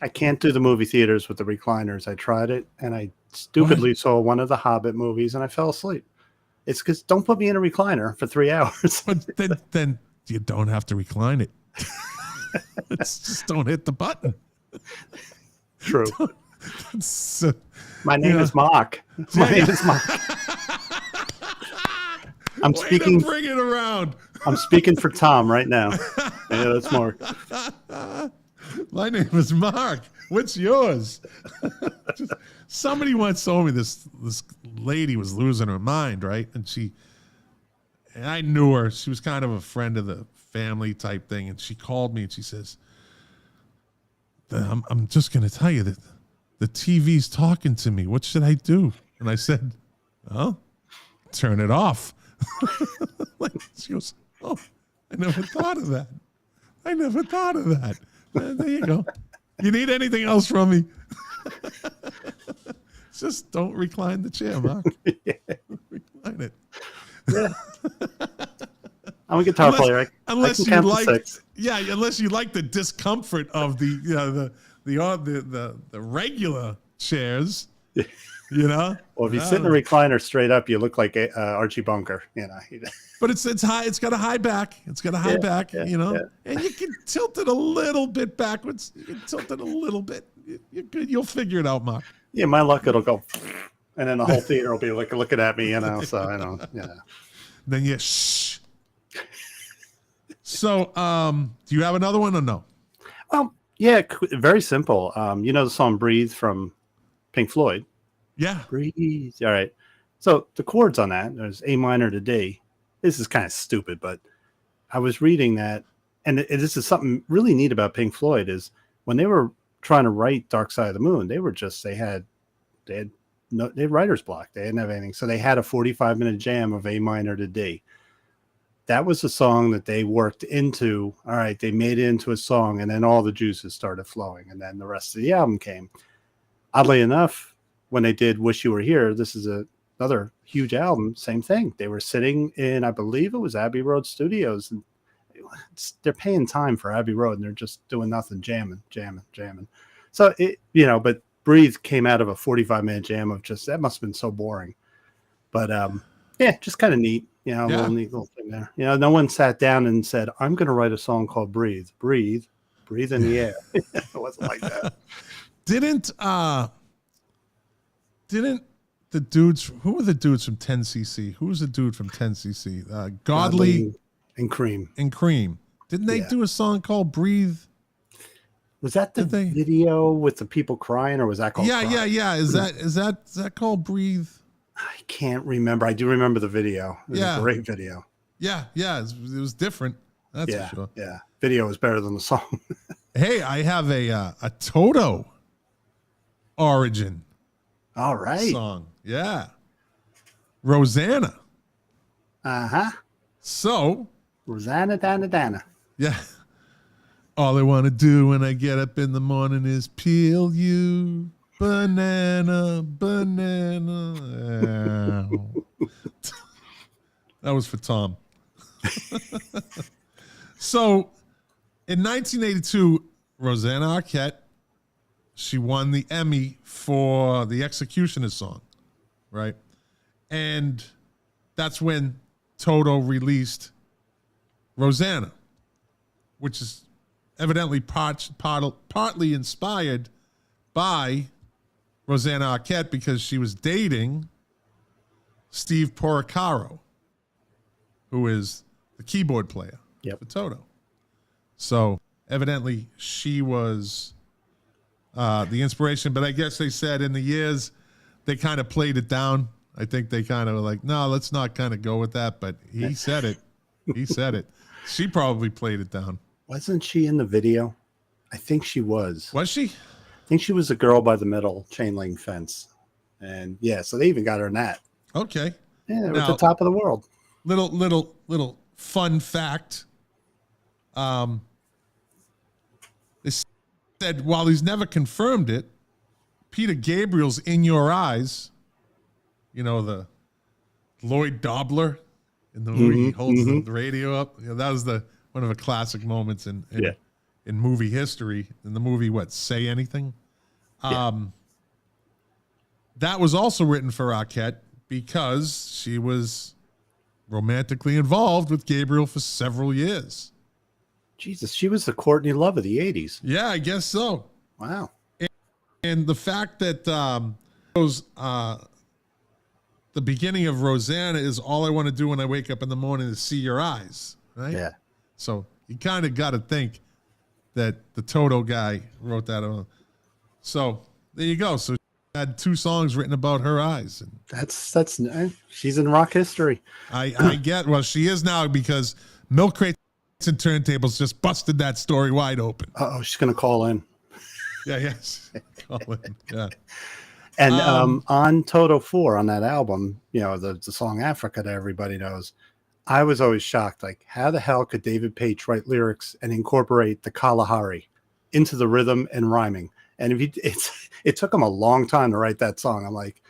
I can't do the movie theaters with the recliners. I tried it, and I stupidly saw one of the Hobbit movies, and I fell asleep. It's because don't put me in a recliner for 3 hours. But then you don't have to recline it. Just don't hit the button. True. My name is Mark. My name is Mark. I'm speaking. Bring it around. I'm speaking for Tom right now. Yeah, that's Mark. My name is Mark. What's yours? Somebody once told me this lady was losing her mind, right? And I knew her. She was kind of a friend of the family type thing, and she called me and she says, I'm just going to tell you that the TV's talking to me. What should I do? And I said, turn it off. She goes, I never thought of that. There you go. You need anything else from me? Just don't recline the chair, Mark. Recline it. Yeah. I'm a guitar player. Unless you like the discomfort of the regular chairs, Well, if you sit in a recliner straight up, you look like Archie Bunker, But it's high. It's got a high back. It's got a high back, and you can tilt it a little bit backwards. You can tilt it a little bit. You're good. You'll figure it out, Mark. Yeah, my luck, it'll go, and then the whole theater will be looking at me, So I don't, Then you shh. So, do you have another one or no? Well, yeah, very simple. The song "Breathe" from Pink Floyd. Yeah, breathe. All right. So the chords on that, there's A minor to D. This is kind of stupid, but I was reading that, and this is something really neat about Pink Floyd is when they were trying to write Dark Side of the Moon. They had writer's block. They didn't have anything. So they had a 45-minute jam of A minor to D. That was the song that they worked into. All right, they made it into a song, and then all the juices started flowing, and then the rest of the album came. Oddly enough, when they did Wish You Were Here, this is another huge album, same thing. They were sitting in, I believe it was Abbey Road Studios, and they're paying time for Abbey Road, and they're just doing nothing, jamming. So, but Breathe came out of a 45-minute jam of just, that must have been so boring. But, just kind of neat. A little neat little thing there. No one sat down and said, I'm going to write a song called Breathe. Breathe in the air. It wasn't like that. Didn't the dudes, who were the dudes from 10cc? Who was the dude from 10cc? Godly and Cream. Didn't they do a song called Breathe? Was that the video with the people crying, or was that called Cry? Yeah. Is that called Breathe? I can't remember. I do remember the video. It was a great video. Yeah. It was different. That's for sure. Yeah. Video was better than the song. Hey, I have a Toto origin. All right. Song. Yeah. Rosanna. Uh-huh. So. Rosanna, Dana. Yeah. All I want to do when I get up in the morning is peel you. Banana. That was for Tom. So, in 1982, Rosanna Arquette, she won the Emmy for the Executioner song, right? And that's when Toto released Rosanna, which is evidently partly inspired by Rosanna Arquette because she was dating Steve Porcaro, who is the keyboard player for Toto. So evidently she was the inspiration, but I guess they said in the years they kind of played it down. I think they kind of were like, no, let's not kind of go with that. But he said it. She probably played it down. Wasn't she in the video? I think she was. Was she? I think she was the girl by the metal chain link fence. And so they even got her in that. Okay. Yeah, they were at the top of the world. Little fun fact. They said while he's never confirmed it, Peter Gabriel's "In Your Eyes," the Lloyd Dobler in the movie, he holds the radio up. That was one of the classic moments in movie history. In the movie, Say Anything? That was also written for Arquette because she was romantically involved with Gabriel for several years. Jesus, she was the Courtney Love of the 80s. Yeah, I guess so. Wow. And the fact that the beginning of Rosanna is all I want to do when I wake up in the morning is see your eyes, right? Yeah. So you kind of got to think that the Toto guy wrote that on. So there you go. So she had 2 songs written about her eyes. And that's she's in rock history. I get, she is now because Milk Crates and Turntables just busted that story wide open. Oh, she's going to call in. Yes. Call in. Yeah. And on Toto 4, on that album, the song Africa that everybody knows, I was always shocked. Like, how the hell could David Paich write lyrics and incorporate the Kalahari into the rhythm and rhyming? And it took him a long time to write that song. I'm like,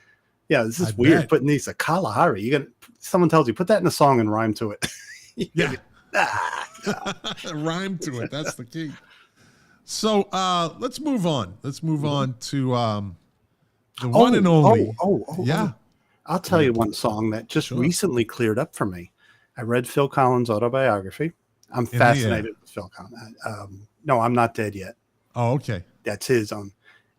this is weird putting these a Kalahari. Someone tells you put that in a song and rhyme to it. Rhyme to it. That's the key. So let's move on. Let's move on to the one and only. I'll tell you one song that just recently cleared up for me. I read Phil Collins' autobiography. I'm fascinated with Phil Collins. No, I'm Not Dead Yet. Oh, okay. That's his own.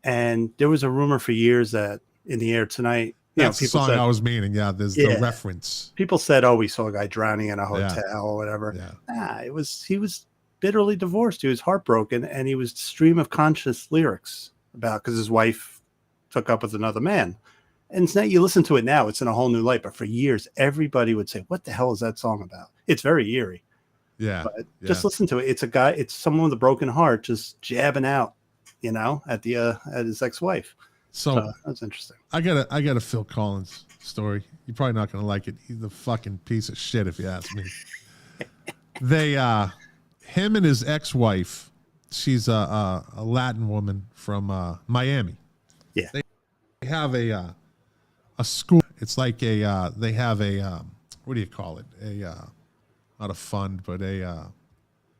And there was a rumor for years that In the Air Tonight. That's the song I was meaning. Yeah, there's the reference. People said, we saw a guy drowning in a hotel or whatever. Yeah. He was bitterly divorced. He was heartbroken, and he was stream of conscious lyrics because his wife took up with another man. And it's not, you listen to it now, it's in a whole new light. But for years, everybody would say, what the hell is that song about? It's very eerie. Yeah. But just listen to it. It's someone with a broken heart just jabbing out at his ex-wife. So that's interesting. I got a Phil Collins story. You're probably not gonna like it. He's a fucking piece of shit if you ask me. They him and his ex-wife, she's a Latin woman from Miami. Yeah. They have a school. It's like they have a what do you call it? Not a fund, but a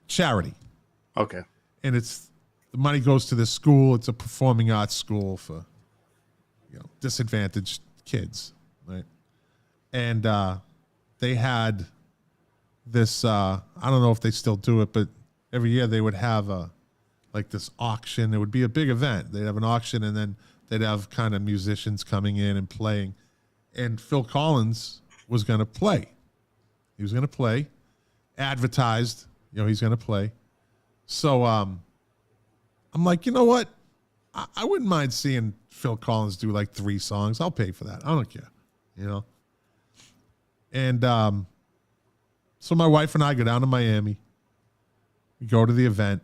charity. Okay. And the money goes to this school. It's a performing arts school for disadvantaged kids, right? And they had this. I don't know if they still do it, but every year they would have this auction. It would be a big event. They'd have an auction, and then they'd have kind of musicians coming in and playing. And Phil Collins was going to play. He was going to play. Advertised, he's going to play. So I'm like, you know what? I wouldn't mind seeing Phil Collins do like 3 songs. I'll pay for that. I don't care, And so my wife and I go down to Miami. We go to the event,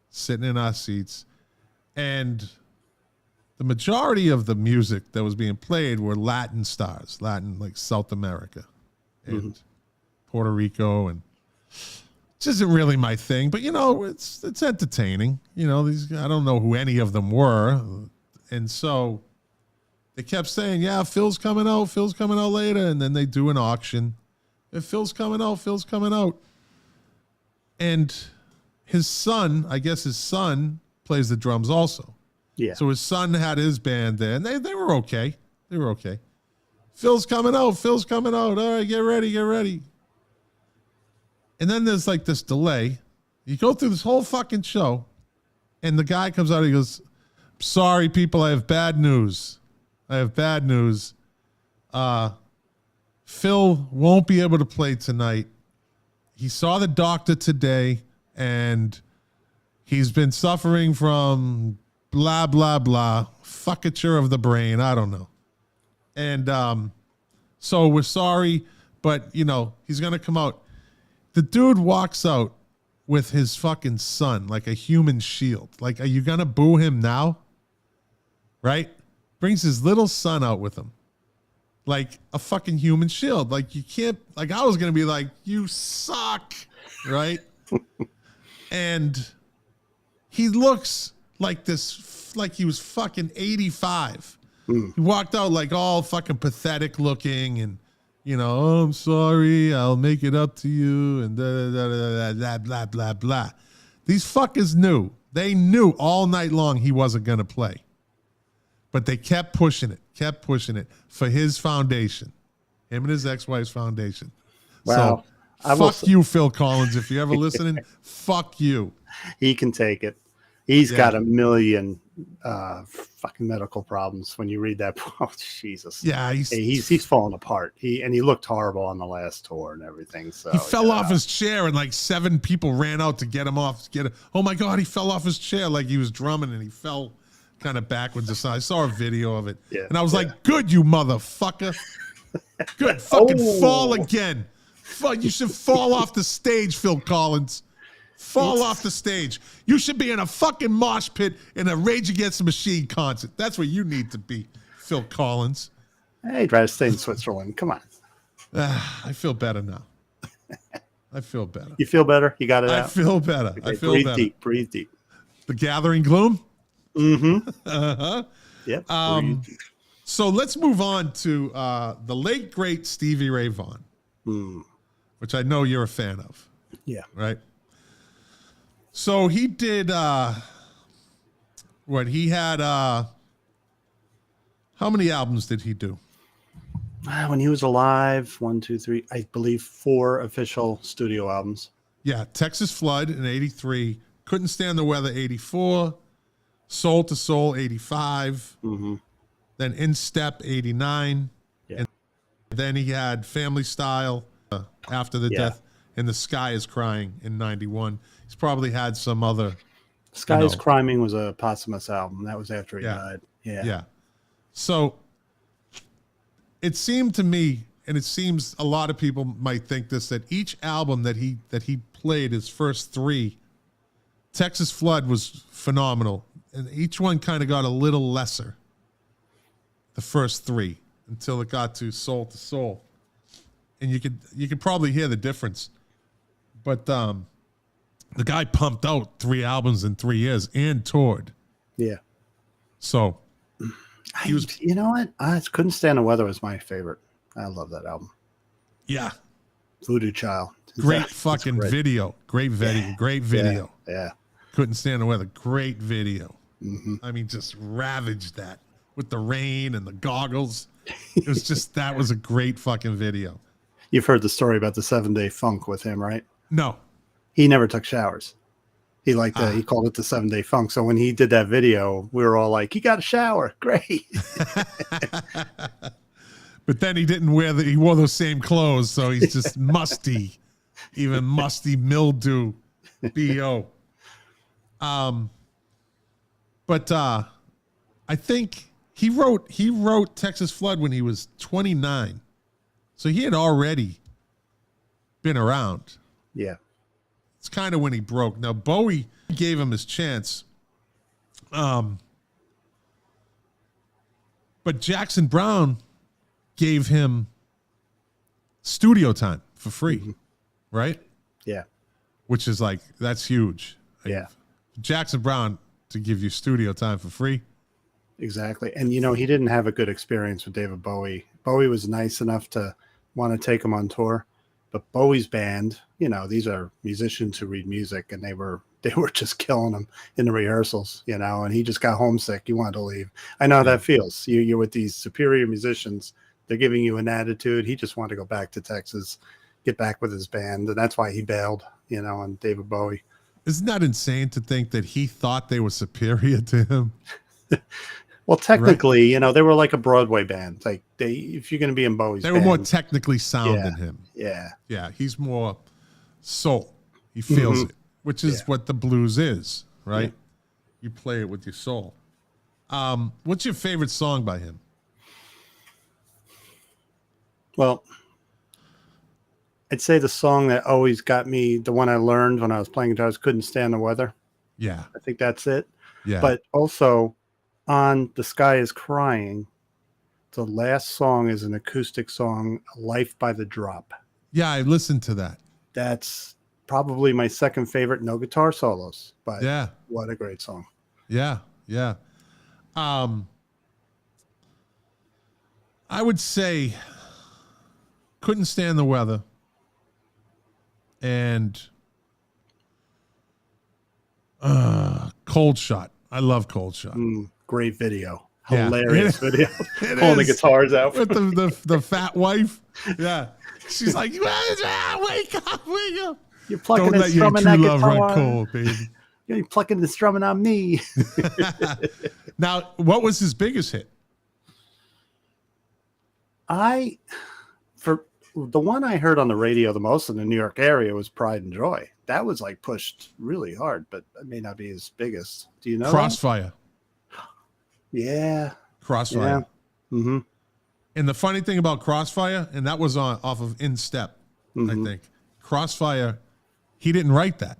sitting in our seats, and the majority of the music that was being played were Latin stars, like South America and Puerto Rico, and this isn't really my thing, but it's entertaining. These, I don't know who any of them were, and so they kept saying, "Yeah, Phil's coming out later," and then they do an auction. If Phil's coming out, and his son, I guess his son plays the drums also. Yeah. So his son had his band there, and they were okay. They were okay. Phil's coming out. All right, get ready. And then there's like this delay. You go through this whole fucking show, and the guy comes out. He goes, "Sorry, people, I have bad news. Phil won't be able to play tonight. He saw the doctor today, and he's been suffering from blah, blah, blah, fuckature of the brain. I don't know. And so we're sorry, but, he's going to come out." The dude walks out with his fucking son, like a human shield. Like, are you going to boo him now? Right? Brings his little son out with him. Like a fucking human shield. Like, you can't, like, I was going to be like, "You suck." Right? And he looks like this, like he was fucking 85. He walked out like all fucking pathetic looking and, "Oh, I'm sorry, I'll make it up to you," and blah, blah, blah. These fuckers knew. They knew all night long he wasn't going to play. But they kept pushing it for his foundation, him and his ex-wife's foundation. Wow. So, fuck you, Phil Collins. If you're ever listening, fuck you. He can take it. He's got a million fucking medical problems. When you read that, oh Jesus, yeah, he's falling apart. He looked horrible on the last tour and everything. So he fell off his chair, and like 7 people ran out to get him off. Oh my God, he fell off his chair like he was drumming, and he fell kind of backwards aside. I saw a video of it, and I was like, "Good, you motherfucker, good, fucking fall again. You should fall off the stage, Phil Collins." Fall off the stage. You should be in a fucking mosh pit in a Rage Against the Machine concert. That's where you need to be, Phil Collins. Hey, try to stay in Switzerland. Come on. I feel better now. I feel better. You feel better? You got it out? I feel better. Okay, I feel breathe better. Deep, breathe deep. The Gathering Gloom? Mm-hmm. Uh-huh. Yep. So let's move on to the late, great Stevie Ray Vaughan, which I know you're a fan of. Yeah. Right? So he did he had how many albums did he do? When he was alive, 1, 2, 3, I believe 4 official studio albums. Yeah, Texas Flood in 83, Couldn't Stand the Weather 84, Soul to Soul 85, then In Step 89, and then he had Family Style after the death, and The Sky is Crying in 91. He's probably had some other. Sky is Crying was a posthumous album. That was after he died. Yeah. So it seemed to me, and it seems a lot of people might think this, that each album that he played, his first 3, Texas Flood was phenomenal. and each one kind of got a little lesser. The first three until it got to Soul, and you could probably hear the difference. But the guy pumped out 3 albums in 3 years and toured. Yeah. So he was. You know what? I Couldn't Stand the Weather was my favorite. I love that album. Yeah. Voodoo Child. Great fucking video. Great video. Yeah. Great video. Yeah. Couldn't Stand the Weather. Great video. Mm-hmm. I mean, just ravaged that with the rain and the goggles. It was just, that was a great fucking video. You've heard the story about the 7-day funk with him, right? No. He never took showers. He liked he called it the 7-day funk. So when he did that video, we were all like, "He got a shower, great." But then he didn't he wore those same clothes, so he's just musty, even musty mildew, bo. But I think he wrote Texas Flood when he was 29, so he had already been around. Yeah. It's kind of when he broke. Now, Bowie gave him his chance. But Jackson Browne gave him studio time for free, right? Yeah. Which is like, that's huge. Like, Yeah. Jackson Browne to give you studio time for free. Exactly. And, you know, he didn't have a good experience with David Bowie. Bowie was nice enough to want to take him on tour. But Bowie's band, you know, these are musicians who read music, and they were just killing him in the rehearsals, you know, and he just got homesick. He wanted to leave. I know how that feels. You're with these superior musicians. They're giving you an attitude. He just wanted to go back to Texas, get back with his band. And that's why he bailed, you know, on David Bowie. Isn't that insane to think that he thought they were superior to him? Well, technically, you know, they were like a Broadway band. Like if you're going to be in Bowie's They band, were more technically sound than him. Yeah. Yeah. He's more soul. He feels it, which is what the blues is, right? Yeah. You play it with your soul. What's your favorite song by him? Well, I'd say the song that always got me, the one I learned when I was playing guitar, Couldn't Stand the Weather. Yeah. I think that's it. Yeah. But also on The Sky is Crying, the last song is an acoustic song, Life by the Drop. Yeah, I listened to that. That's probably my second favorite. No guitar solos, but what a great song. Yeah, yeah. I would say Couldn't Stand the Weather and Cold Shot. I love Cold Shot. Great video. Yeah. Hilarious video. Pulling the guitars out. With the fat wife. Yeah. She's like, wake up. You're plucking and strumming that guitar. Run cold, baby. You're plucking and strumming on me. Now, what was his biggest hit? For the one I heard on the radio the most in the New York area was Pride and Joy. That was like pushed really hard, but it may not be his biggest. Do you know? Crossfire. Yeah. Crossfire. Yeah. Mm-hmm. And the funny thing about Crossfire, and that was off of In Step, I think. Crossfire, he didn't write that.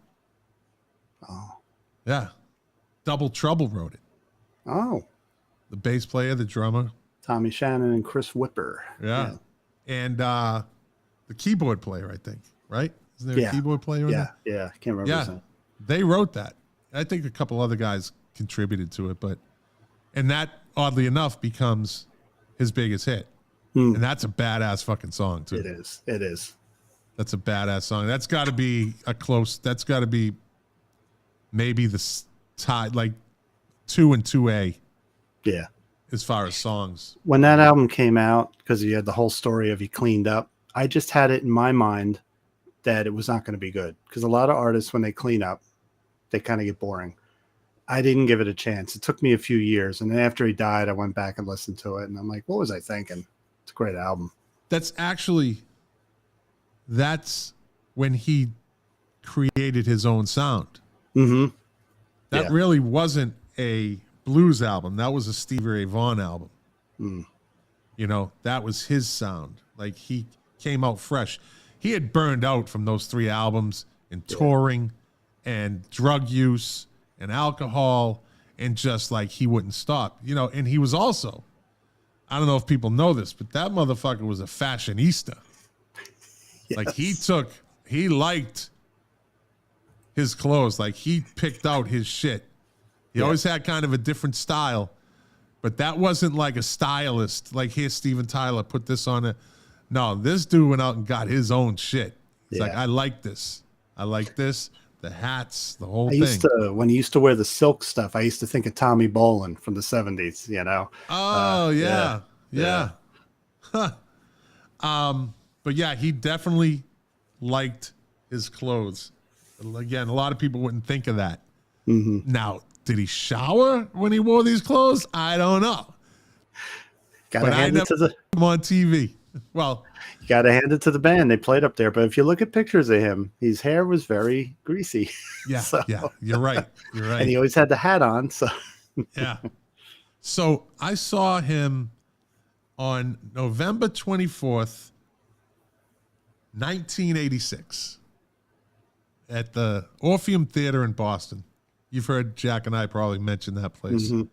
Oh. Yeah. Double Trouble wrote it. Oh. The bass player, the drummer. Tommy Shannon and Chris Whipper. Yeah. And the keyboard player, I think, right? Isn't there a keyboard player in there? Yeah. I can't remember his name. They wrote that. I think a couple other guys contributed to it, and that, oddly enough, becomes his biggest hit. And that's a badass fucking song, too. It is. It is. That's a badass song. That's got to be that's got to be maybe the tie, like 2 and 2A. Yeah. As far as songs. When that album came out, because you had the whole story of he cleaned up, I just had it in my mind that it was not going to be good. Because a lot of artists, when they clean up, they kind of get boring. I didn't give it a chance. It took me a few years. And then after he died, I went back and listened to it. And I'm like, what was I thinking? It's a great album. That's when he created his own sound. Mm-hmm. That really wasn't a blues album. That was a Stevie Ray Vaughan album. You know, that was his sound. Like, he came out fresh. He had burned out from those 3 albums and touring and drug use and alcohol and just like he wouldn't stop, you know. And he was also, I don't know if people know this, but that motherfucker was a fashionista. Yes. Like he liked his clothes. Like he picked out his shit. He always had kind of a different style, but that wasn't like a stylist. Like, here, Steven Tyler, put this on it. No, this dude went out and got his own shit. It's like, I like this. I like this. The hats, the whole thing. When he used to wear the silk stuff, I used to think of Tommy Bolin from the 70s, you know? Oh, yeah. Huh. But yeah, he definitely liked his clothes. Again, a lot of people wouldn't think of that. Mm-hmm. Now, did he shower when he wore these clothes? I don't know. Gotta hand it to the him on TV. Well, you gotta hand it to the band. They played up there, but if you look at pictures of him, his hair was very greasy. Yeah, yeah, you're right. You're right. And he always had the hat on. So yeah. So I saw him on November 24th, 1986, at the Orpheum Theater in Boston. You've heard Jack and I probably mention that place. Mm-hmm.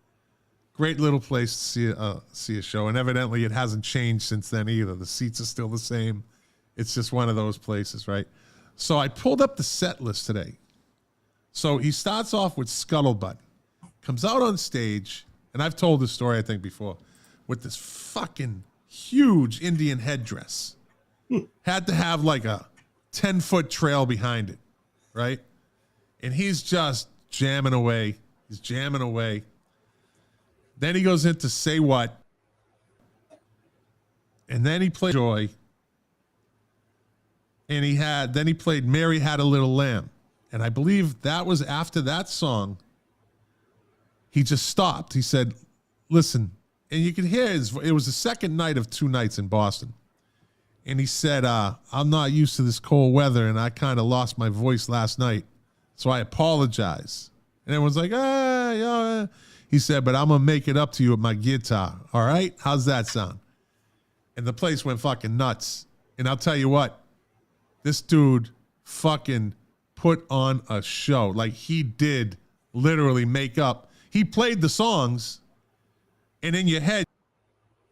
Great little place to see a show, and evidently it hasn't changed since then either. The seats are still the same. It's just one of those places, right? So I pulled up the set list today. So he starts off with Scuttlebutt, comes out on stage, and I've told this story, I think, before, with this fucking huge Indian headdress. Had to have like a 10-foot trail behind it, right? And he's just jamming away. He's jamming away. Then he goes into Say What. And then he played Joy. And then he played Mary Had a Little Lamb. And I believe that was after that song, he just stopped. He said, listen, and you can hear it was the second night of 2 nights in Boston. And he said, I'm not used to this cold weather, and I kind of lost my voice last night. So I apologize. And everyone's like, yeah. He said, but I'm going to make it up to you with my guitar. All right? How's that sound? And the place went fucking nuts. And I'll tell you what, this dude fucking put on a show. Like, he did literally make up. He played the songs, and in your head,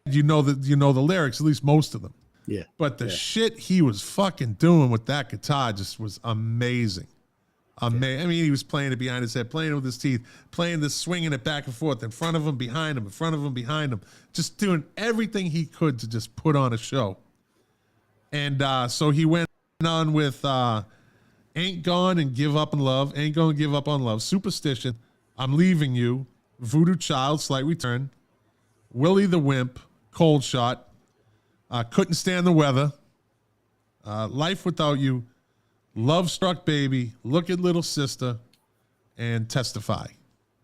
you know the lyrics, at least most of them. yeah. But the shit he was fucking doing with that guitar just was amazing. I mean, he was playing it behind his head, playing it with his teeth, playing this, swinging it back and forth, in front of him, behind him, in front of him, behind him, just doing everything he could to just put on a show. And so he went on with Ain't Gone and Give Up on Love, Ain't Gonna Give Up on Love, Superstition, I'm Leaving You, Voodoo Child, Slight Return, Willie the Wimp, Cold Shot, Couldn't Stand the Weather, Life Without You, Love Struck Baby, Look at Little Sister, and Testify.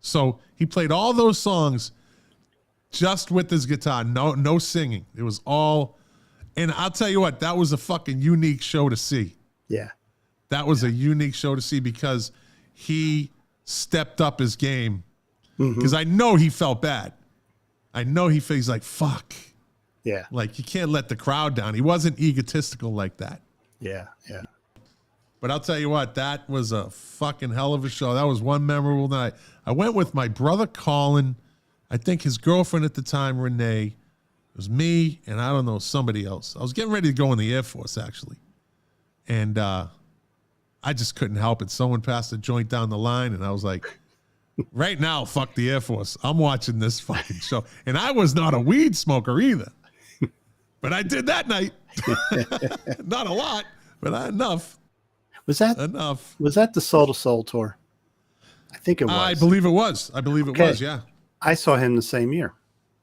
So he played all those songs just with his guitar, no singing. It was all, and I'll tell you what, that was a fucking unique show to see. Yeah. That was a unique show to see because he stepped up his game. Because I know he felt bad. I know he's like, fuck. Yeah. Like, you can't let the crowd down. He wasn't egotistical like that. Yeah. Yeah. But I'll tell you what, that was a fucking hell of a show. That was one memorable night. I went with my brother Colin, I think his girlfriend at the time, Renee. It was me and I don't know, somebody else. I was getting ready to go in the Air Force, actually. And I just couldn't help it. Someone passed a joint down the line, and I was like, right now, fuck the Air Force. I'm watching this fucking show. And I was not a weed smoker either. But I did that night. Not a lot, but enough. Was that enough? Was that the Soul to Soul tour? I think it was. I believe it was. I believe it was. Yeah. I saw him the same year.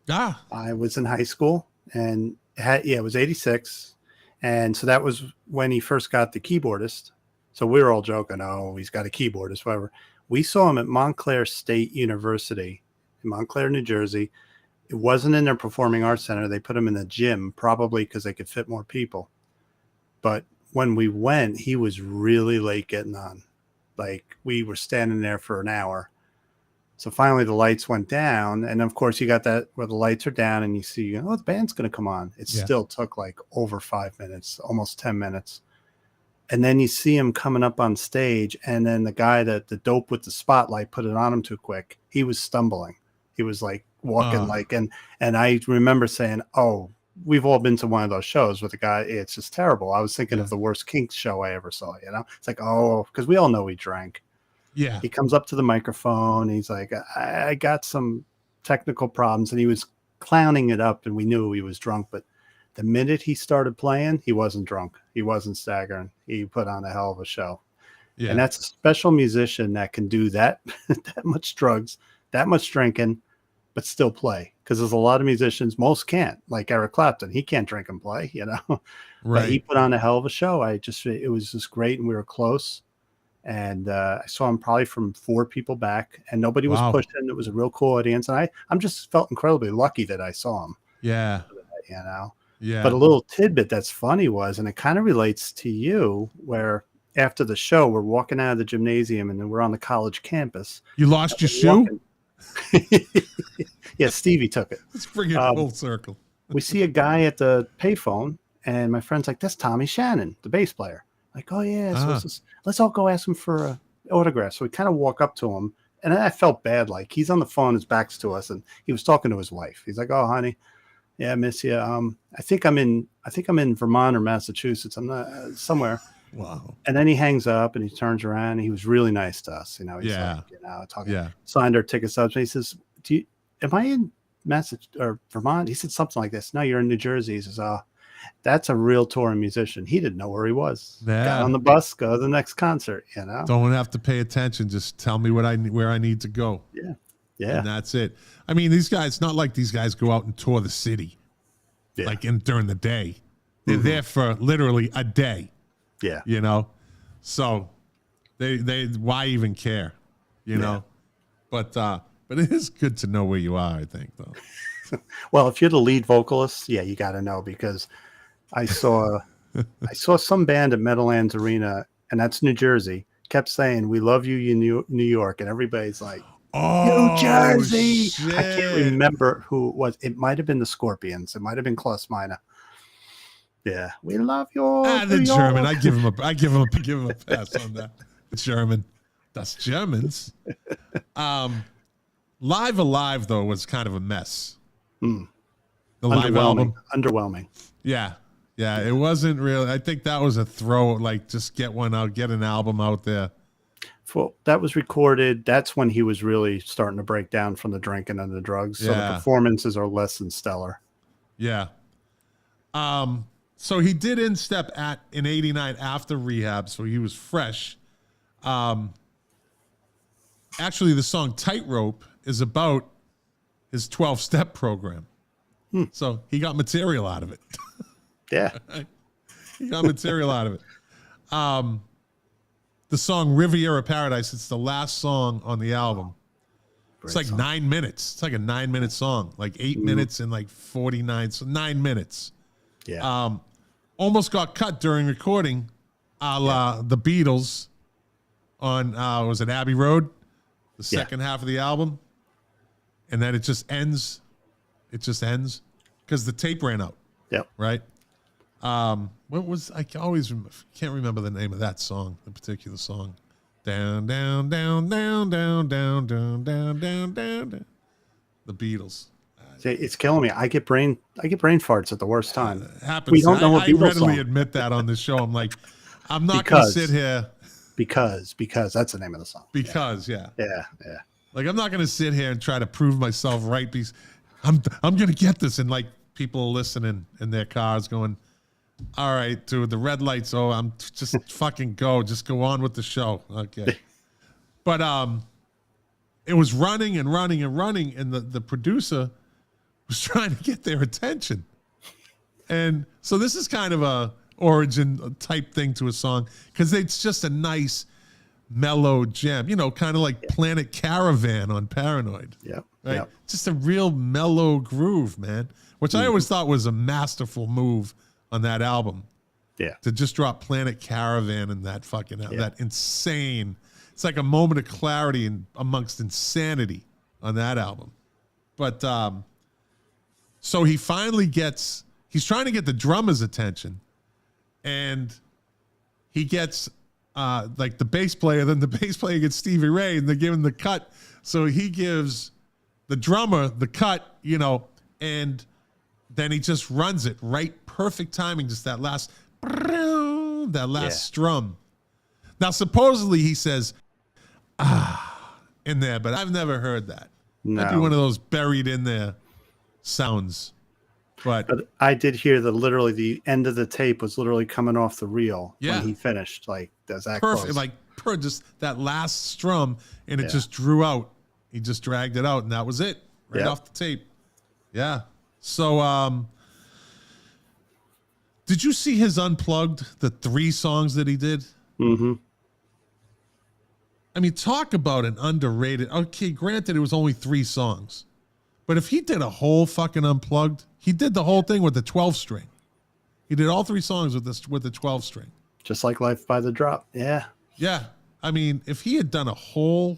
Ah. I was in high school, and it was 86, and so that was when he first got the keyboardist. So we were all joking, oh, he's got a keyboardist, whatever. We saw him at Montclair State University in Montclair, New Jersey. It wasn't in their performing arts center. They put him in the gym, probably because they could fit more people. But when we went, he was really late getting on. Like, we were standing there for an hour. So finally the lights went down. And of course you got that where the lights are down and you see, the band's going to come on. It still took like over 5 minutes, almost 10 minutes. And then you see him coming up on stage, and then the guy that the dope with the spotlight put it on him too quick. He was stumbling. He was like walking and I remember saying, "Oh, we've all been to one of those shows with a guy. It's just terrible." I was thinking of the worst Kinks show I ever saw. It's like, oh, because we all know he drank. Yeah. He comes up to the microphone. He's like, I got some technical problems, and he was clowning it up, and we knew he was drunk. But the minute he started playing, he wasn't drunk. He wasn't staggering. He put on a hell of a show. Yeah. And that's a special musician that can do that, that much drugs, that much drinking, but still play. Because there's a lot of musicians, most can't, like Eric Clapton. He can't drink and play, Right. But he put on a hell of a show. It was just great, and we were close. And I saw him probably from 4 people back, and nobody was pushing. It was a real cool audience, and I'm just felt incredibly lucky that I saw him. Yeah. Yeah. But a little tidbit that's funny was, and it kind of relates to you, where after the show, we're walking out of the gymnasium, and then we're on the college campus. You lost your shoe? Yeah, Stevie took it. Let's bring it full circle. We see a guy at the payphone, and my friend's like, "That's Tommy Shannon, the bass player." Like, "Oh yeah, so let's all go ask him for an autograph." So we kind of walk up to him, and I felt bad. Like, he's on the phone, his back's to us, and he was talking to his wife. He's like, "Oh, honey, yeah, I miss you. I think I'm in Vermont or Massachusetts. I'm not somewhere." Wow. And then he hangs up, and he turns around, and he was really nice to us. He's like, talking, signed our tickets up. And he says, "Am I in Massachusetts or Vermont?" He said something like this. "No, you're in New Jersey." He says, "Oh, that's a real touring musician." He didn't know where he was. Yeah. Got on the bus, go to the next concert, Don't have to pay attention. Just tell me where I need to go. Yeah. Yeah. And that's it. I mean, these guys, not like these guys go out and tour the city like during the day. They're there for literally a day. Yeah. So they why even care? But it is good to know where you are, I think, though. Well, if you're the lead vocalist, you got to know, because I saw some band at Meadowlands Arena, and that's New Jersey, kept saying, "We love you, New York," and everybody's like, "Oh, New Jersey!" Shit. I can't remember who it was. It might have been the Scorpions. It might have been Klaus Meine. Yeah, "We love you." The German. I give him a pass on that. The German. That's Germans. Live Alive, though, was kind of a mess. The live album. Underwhelming. Yeah. It wasn't real. I think that was a throw, like, just get one out, get an album out there. Well, that was recorded. That's when he was really starting to break down from the drinking and the drugs. So the performances are less than stellar. Yeah. So he did Instep in '89 after rehab, so he was fresh. Actually, the song Tightrope is about his 12-step program. So he got material out of it. Yeah. He got material out of it. The song Riviera Paradise, it's the last song on the album. It's like 9 minutes. It's like a 9-minute song, like 8 minutes and like 49, so 9 minutes. Yeah. Almost got cut during recording, a la the Beatles on, was it Abbey Road? The second half of the album. And then it just ends. It just ends because the tape ran out. Yep. Right? What was, I always can't remember the name of that song, the particular song. Down, down, down, down, down, down, down, down, down, down. The Beatles. It's killing me. I get brain farts at the worst time. Happens. We don't know what I Beatles readily song. admit that on this show. I'm like, I'm not going to sit here. Because that's the name of the song. Because, yeah. Like, I'm not going to sit here and try to prove myself right, because I'm going to get this. And like, people listening in their cars going, all right, dude, the red lights. Oh, I'm just fucking go. Just go on with the show. Okay. But it was running and running and running, and the producer was trying to get their attention. And so this is kind of a origin type thing to a song, because it's just a nice mellow gem, kind of like Planet Caravan on Paranoid. Yeah. Right. Yep. Just a real mellow groove, man, which I always thought was a masterful move on that album. Yeah. To just drop Planet Caravan and that fucking, that insane, it's like a moment of clarity amongst insanity on that album. But, so he finally he's trying to get the drummer's attention, and he gets like the bass player, then the bass player gets Stevie Ray, and they give him the cut. So he gives the drummer the cut, you know, and then he just runs it right. Perfect timing, just that last strum. Now, supposedly he says, in there, but I've never heard that. No. That'd be one of those buried in there sounds. But I did hear that literally the end of the tape was literally coming off the reel when he finished. Like, does that perfect? close? Like, just that last strum, and it just drew out. He just dragged it out, and that was it, right off the tape. Yeah. So, did you see his Unplugged? The 3 songs that he did. Mm-hmm. I mean, talk about an underrated. Okay, granted, it was only 3 songs, but if he did a whole fucking Unplugged, he did the whole thing with the 12 string. He did all 3 songs with the 12 string, just like Life by the Drop. Yeah, yeah. I mean, if he had done a whole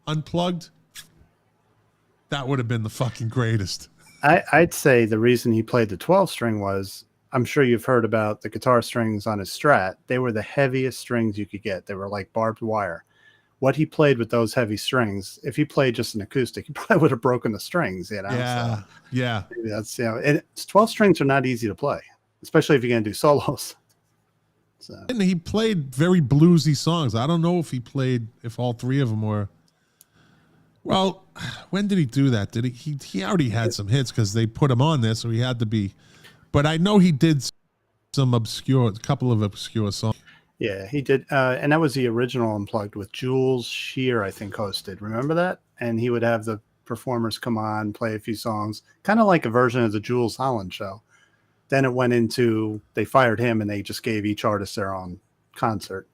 Unplugged, that would have been the fucking greatest. I'd say the reason he played the 12 string was, I'm sure you've heard about the guitar strings on his Strat. They were the heaviest strings you could get. They were like barbed wire. What he played with those heavy strings, if he played just an acoustic, he probably would have broken the strings, you know? Yeah, so yeah. maybe that's, you know, and 12 strings are not easy to play, especially if you're going to do solos. So. And he played very bluesy songs. I don't know if all 3 of them were. Well, when did he do that? Did he already had some hits because they put him on there, so he had to be. But I know he did a couple of obscure songs. Yeah, he did. And that was the original Unplugged with Jules Shear, I think, hosted. Remember that? And he would have the performers come on, play a few songs, kind of like a version of the Jules Holland show. Then it went into, they fired him and they just gave each artist their own concert.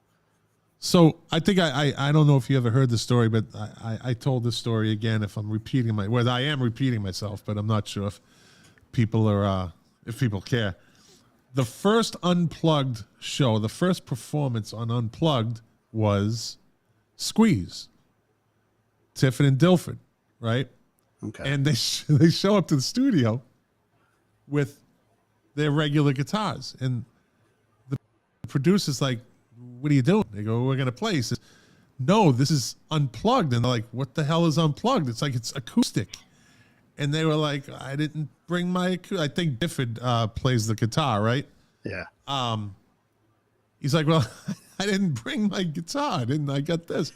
So I think I don't know if you ever heard the story, but I told this story again. If I'm repeating I am repeating myself, but I'm not sure if people are if people care. The first Unplugged show, the first performance on Unplugged was Squeeze, Tiffin and Dilford, right? Okay. And they show up to the studio with their regular guitars, and the producer's like, "What are you doing?" They go, "We're gonna play." He says, "No, this is Unplugged." And they're like, "What the hell is Unplugged?" It's like, it's acoustic. And they were like, "I didn't bring my." I think Difford plays the guitar, right? Yeah. He's like, "Well, I didn't bring my guitar. I got this."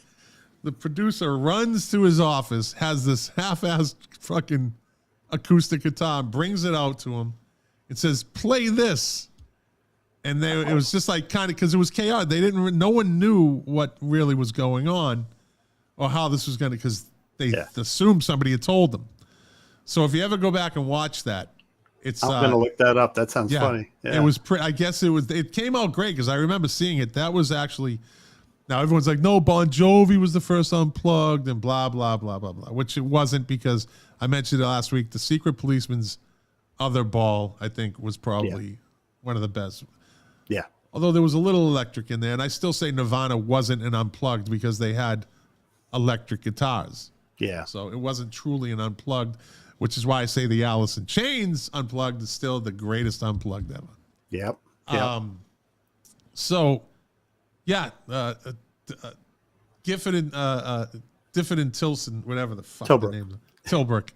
The producer runs to his office, has this half-assed fucking acoustic guitar, brings it out to him, and says, "Play this." And it was just like kind of, because it was chaotic. No one knew what really was going on or how this was going to, because they assumed somebody had told them. So if you ever go back and watch that, I'm going to look that up. That sounds funny. Yeah. It was, I guess it came out great because I remember seeing it. That was actually, now everyone's like, no, Bon Jovi was the first Unplugged and blah, blah, blah, blah, blah, which it wasn't, because I mentioned it last week. The Secret Policeman's Other Ball, I think, was probably one of the best. Yeah. Although there was a little electric in there. And I still say Nirvana wasn't an Unplugged because they had electric guitars. Yeah. So it wasn't truly an Unplugged, which is why I say the Alice in Chains Unplugged is still the greatest Unplugged ever. Yep. So, yeah, Gifford and Difford and Tilson, whatever the fuck the name is, Tilbrook.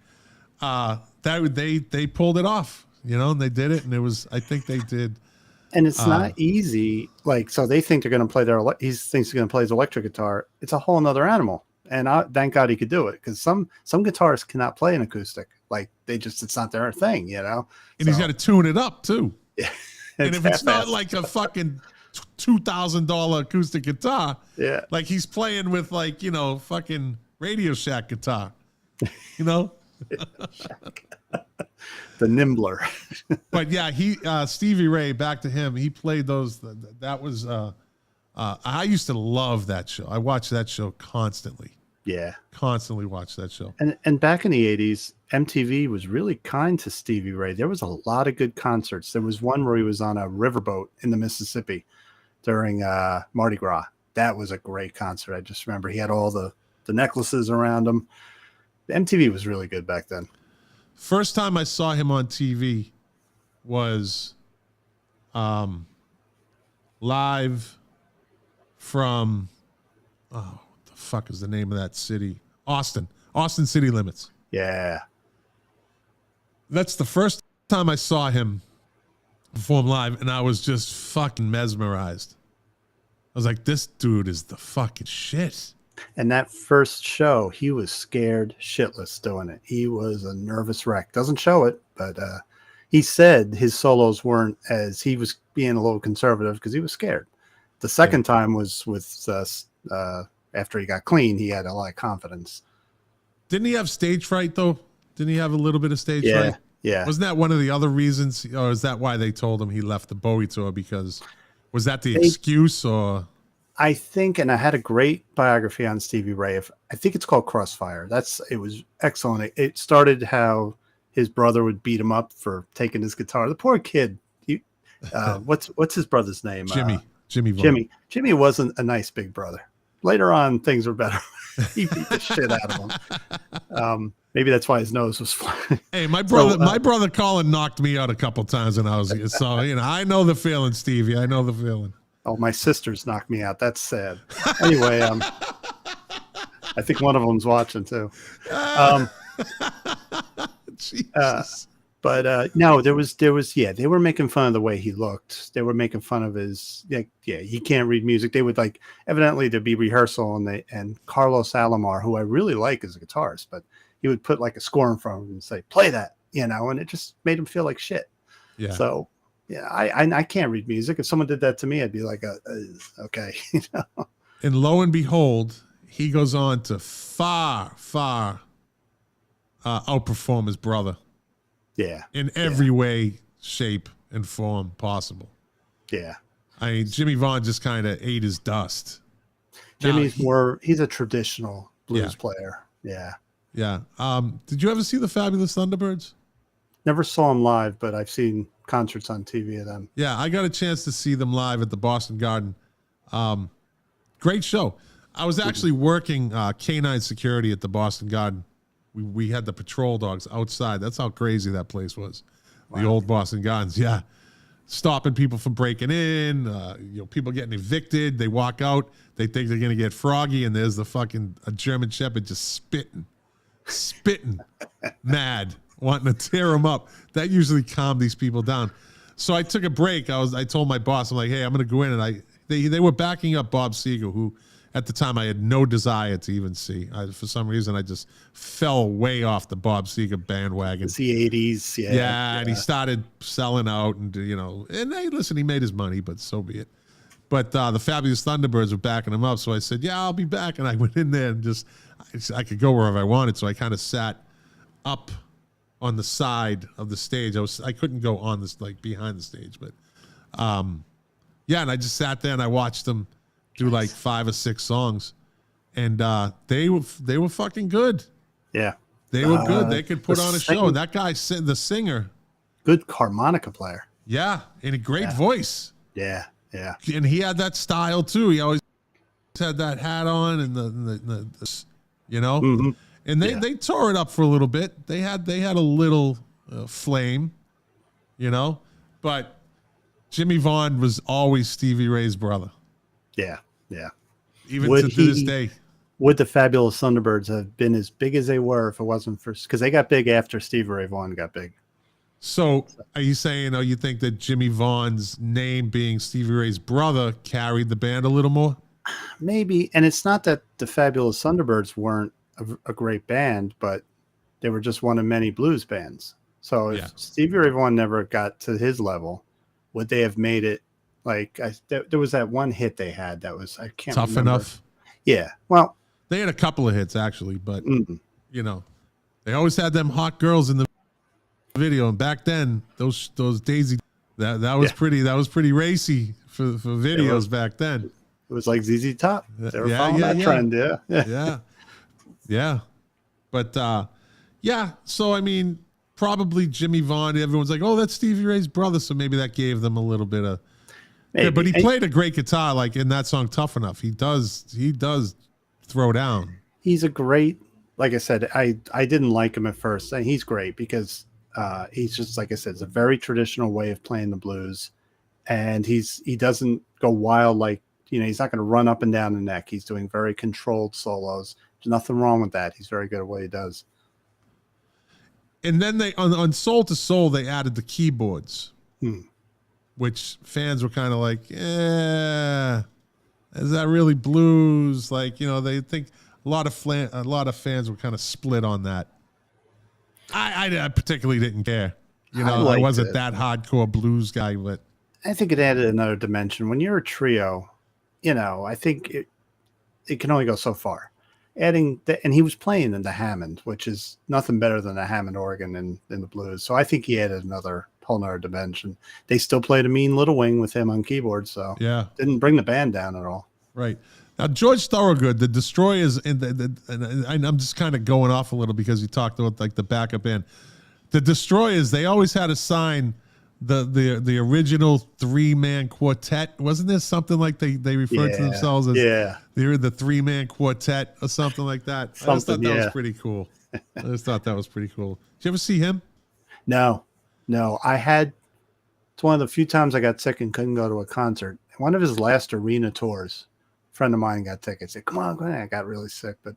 They pulled it off, and they did it, and it was, I think they did. And it's not easy. Like, so they think they're going to play he thinks he's going to play his electric guitar. It's a whole nother animal. And thank God he could do it, because some guitarists cannot play an acoustic. Like, it's not their thing, And he's got to tune it up too. Yeah. And if it's not like a fucking $2,000 acoustic guitar, like he's playing with fucking Radio Shack guitar, The Nimbler. But yeah, Stevie Ray, back to him. He played those. That was, I used to love that show. I watched that show constantly. Yeah. Constantly watched that show. And back in the 80s, MTV was really kind to Stevie Ray. There was a lot of good concerts. There was one where he was on a riverboat in the Mississippi during Mardi Gras. That was a great concert. I just remember he had all the necklaces around him. The MTV was really good back then. First time I saw him on TV was live from, oh, what the fuck is the name of that city? Austin City Limits. Yeah. That's the first time I saw him perform live, and I was just fucking mesmerized. I was like, this dude is the fucking shit. And that first show, he was scared shitless doing it. He was a nervous wreck. Doesn't show it, but he said his solos weren't as, he was being a little conservative because he was scared. The second time was with after he got clean, he had a lot of confidence. Didn't he have stage fright though? Didn't he have a little bit of stage fright? Yeah. Wasn't that one of the other reasons, or is that why they told him he left the Bowie tour? Because was that the excuse, or? I think, and I had a great biography on Stevie Ray. I think it's called Crossfire. It was excellent. It started how his brother would beat him up for taking his guitar. The poor kid. What's his brother's name? Jimmy Vaughn. Jimmy wasn't a nice big brother. Later on, things were better. He beat the shit out of him. Maybe that's why his nose was flat. Hey, my brother Colin knocked me out a couple times when I was so I know the feeling, Stevie. I know the feeling. Oh, my sisters knocked me out. That's sad. Anyway, I think one of them's watching too. Jesus. But no, there was they were making fun of the way he looked. They were making fun of his he can't read music. They would evidently there'd be rehearsal and Carlos Alomar, who I really like as a guitarist, but he would put a score in front of him and say, play that, and it just made him feel like shit. Yeah. So I can't read music. If someone did that to me, I'd be like, okay. And lo and behold, he goes on to far outperform his brother. Yeah. In every way, shape, and form possible. Yeah. I mean, Jimmy Vaughn just kind of ate his dust. He's a traditional blues player. Yeah. Yeah. Did you ever see the Fabulous Thunderbirds? Never saw them live, but I've seen concerts on TV of them. Yeah, I got a chance to see them live at the Boston Garden. Great show. I was actually working canine security at the Boston Garden. We had the patrol dogs outside. That's how crazy that place was. Wow. The old Boston Gardens. Yeah. Stopping people from breaking in, people getting evicted. They walk out. They think they're going to get froggy, and there's a German Shepherd just spitting, mad, wanting to tear them up. That usually calmed these people down. So I took a break. I told my boss, I'm like, hey, I'm going to go in. And they were backing up Bob Seger, who at the time I had no desire to even see. For some reason, I just fell way off the Bob Seger bandwagon. It's the 80s. Yeah. And he started selling out and hey, listen, he made his money, but so be it. But the Fabulous Thunderbirds were backing him up. So I said, yeah, I'll be back. And I went in there and I could go wherever I wanted. So I kind of sat up on the side of the stage. I couldn't go on this, behind the stage, but and I just sat there and I watched them do 5 or 6 songs, and they were fucking good. Yeah, they were good. They could put on a show. And that guy, the singer, good harmonica player. Yeah, and a great voice. Yeah. And he had that style too. He always had that hat on and the Mm-hmm. And they tore it up for a little bit. They had a little flame, but Jimmy Vaughn was always Stevie Ray's brother. Yeah. Even to this day. Would the Fabulous Thunderbirds have been as big as they were if it wasn't for, because they got big after Stevie Ray Vaughan got big. So are you saying, you think that Jimmy Vaughn's name being Stevie Ray's brother carried the band a little more? Maybe. And it's not that the Fabulous Thunderbirds weren't a great band, but they were just one of many blues bands. So if Stevie Ray Vaughan never got to his level, would they have made it? There was that one hit they had that was, I can't Tough remember. Enough. Yeah. Well, they had a couple of hits actually, but they always had them hot girls in the video. And back then, those Daisy, that was pretty racy for videos back then. It was like ZZ Top. They were following that trend. Yeah. But so I mean, probably Jimmy Vaughn. Everyone's like, oh, that's Stevie Ray's brother, so maybe that gave them a little bit of. Yeah, but he played a great guitar, in that song "Tough Enough." He does throw down. He's a great, like I said, I didn't like him at first, and he's great because he's just, like I said, it's a very traditional way of playing the blues, and he doesn't go wild like he's not going to run up and down the neck. He's doing very controlled solos. There's nothing wrong with that. He's very good at what he does. And then they on Soul to Soul they added the keyboards, which fans were kind of like, "Yeah, is that really blues?" Like, they think a lot of fans were kind of split on that. I particularly didn't care. I wasn't that hardcore blues guy, but I think it added another dimension. When you're a trio, I think it can only go so far. Adding and he was playing in the Hammond, which is nothing better than a Hammond organ in the blues. So I think he added whole nother dimension. They still played a mean little wing with him on keyboard, so yeah, didn't bring the band down at all. Right. Now, George Thorogood, the Destroyers, and I'm just kind of going off a little because you talked about like the backup band. The Destroyers, they always had to sign the original 3-man quartet. Wasn't there something like they referred to themselves as they were the 3-man quartet or something like that? I just thought that was pretty cool. Did you ever see him? No. It's one of the few times I got sick and couldn't go to a concert. One of his last arena tours, a friend of mine got tickets. Said, "Come on, go ahead." I got really sick, but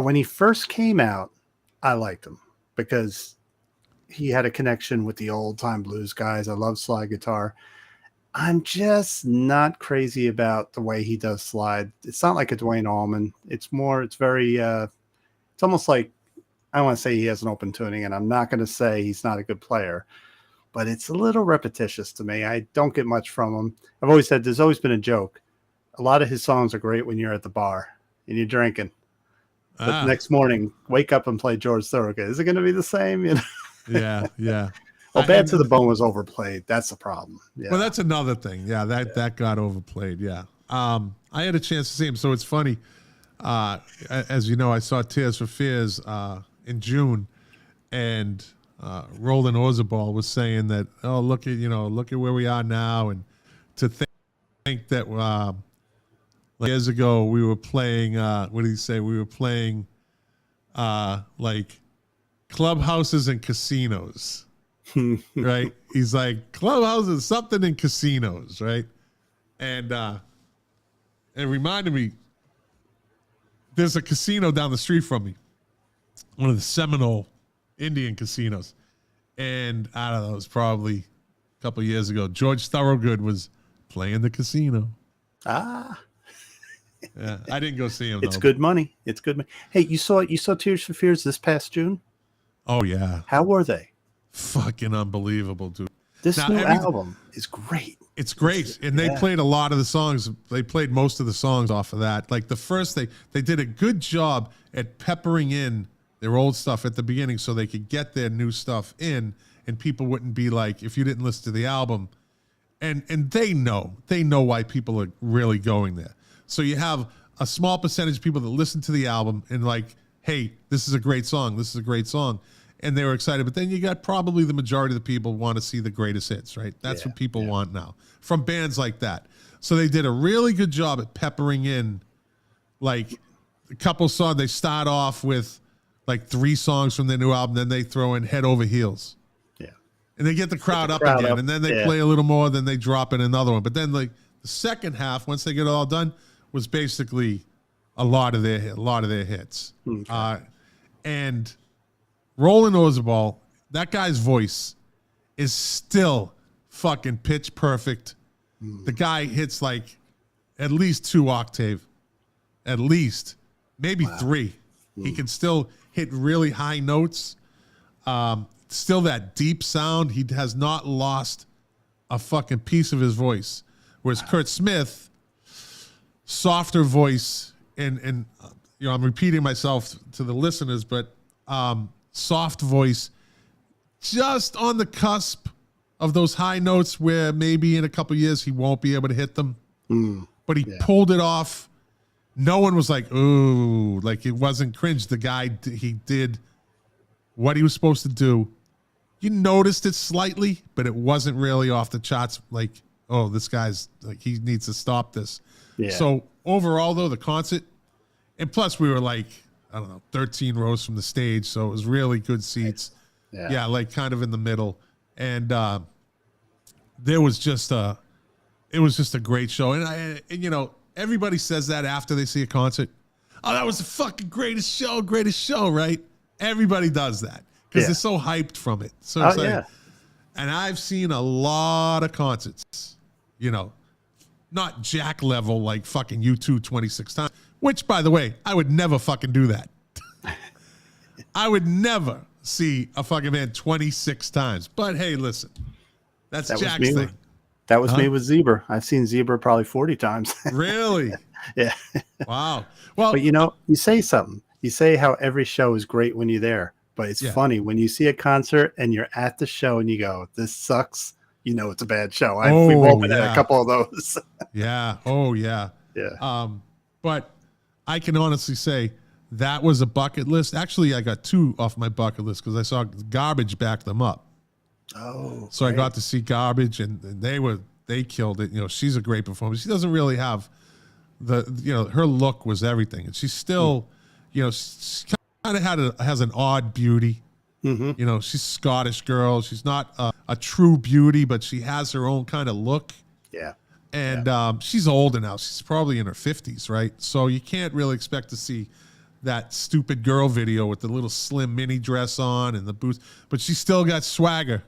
when he first came out, I liked him because he had a connection with the old time blues guys. I love slide guitar. I'm just not crazy about the way he does slide. It's not like a Dwayne Allman. It's very, it's almost like, I don't want to say he has an open tuning, and I'm not going to say he's not a good player, but it's a little repetitious to me. I don't get much from him. I've always said there's always been a joke. A lot of his songs are great when you're at the bar and you're drinking. But the next morning, wake up and play George Thorogood. Is it going to be the same? Yeah. Well, Bad to the Bone was overplayed. That's the problem. Yeah. Well, that's another thing. Yeah, that got overplayed. Yeah. I had a chance to see him, so it's funny. As you know, I saw Tears for Fears in June, and Roland Orzabal was saying that, look at where we are now, and to think that like years ago we were playing. What did he say? We were playing like clubhouses and casinos, right? He's like, clubhouses, something in casinos, right? And it reminded me, there's a casino down the street from me, one of the Seminole Indian casinos. And I don't know, it was probably a couple of years ago. George Thorogood was playing the casino. Yeah, I didn't go see him. It's good money. It's good money. Hey, you saw Tears for Fears this past June? Oh yeah. How were they? Fucking unbelievable, dude. This new album is great. It's great. And they played a lot of the songs. They played most of the songs off of that. Like the first, they did a good job at peppering in their old stuff at the beginning so they could get their new stuff in and people wouldn't be like, if you didn't listen to the album. And they know why people are really going there. So you have a small percentage of people that listen to the album and like, hey, this is a great song. This is a great song. And they were excited. But then you got probably the majority of the people want to see the greatest hits, right? That's what people want now from bands like that. So they did a really good job at peppering in like a couple songs. They start off with like 3 songs from their new album. Then they throw in Head Over Heels. Yeah. And they get the crowd up again. And then they play a little more. Then they drop in another one. But then like the second half, once they get it all done, was basically a lot of their hits. Okay. And Roland Orzabal, that guy's voice is still fucking pitch perfect. The guy hits like at least 2 octave, at least, maybe 3. He can still hit really high notes. Still that deep sound. He has not lost a fucking piece of his voice. Whereas Kurt Smith, softer voice, and I'm repeating myself to the listeners, but soft voice, just on the cusp of those high notes where maybe in a couple of years he won't be able to hit them. But he pulled it off. No one was like, ooh, like it wasn't cringe. The guy, he did what he was supposed to do. You noticed it slightly, but it wasn't really off the charts. Like, oh, this guy's like, he needs to stop this. Yeah. So overall, though, the concert, and plus we were like, I don't know, 13 rows from the stage, so it was really good seats. Yeah, like kind of in the middle. And there was just it it was just a great show. And you know, everybody says that after they see a concert. Oh, that was the fucking greatest show, right? Everybody does that because they're so hyped from it. So it's like, and I've seen a lot of concerts, you know, not Jack level like fucking U2 26 times, which, by the way, I would never fucking do that. I would never see a fucking band 26 times. But hey, listen, that's Jack's thing. That was me with Zebra. I've seen Zebra probably 40 times. Really? Yeah. Wow. Well, but you know, you say something. You say how every show is great when you're there. But it's funny when you see a concert and you're at the show and you go, "This sucks." You know it's a bad show. We've all been at a couple of those. Yeah. Oh yeah. Yeah. But I can honestly say that was a bucket list. Actually, I got 2 off my bucket list because I saw Garbage back them up. Oh. So I got to see Garbage, and they killed it. You know, she's a great performer. She doesn't really have her look was everything, and she's still, you know, she kind of has an odd beauty. Mm-hmm. You know, she's a Scottish girl. She's not a true beauty, but she has her own kind of look. Yeah. And she's older now. She's probably in her 50s, right? So you can't really expect to see that stupid girl video with the little slim mini dress on and the boots, but she still got swagger.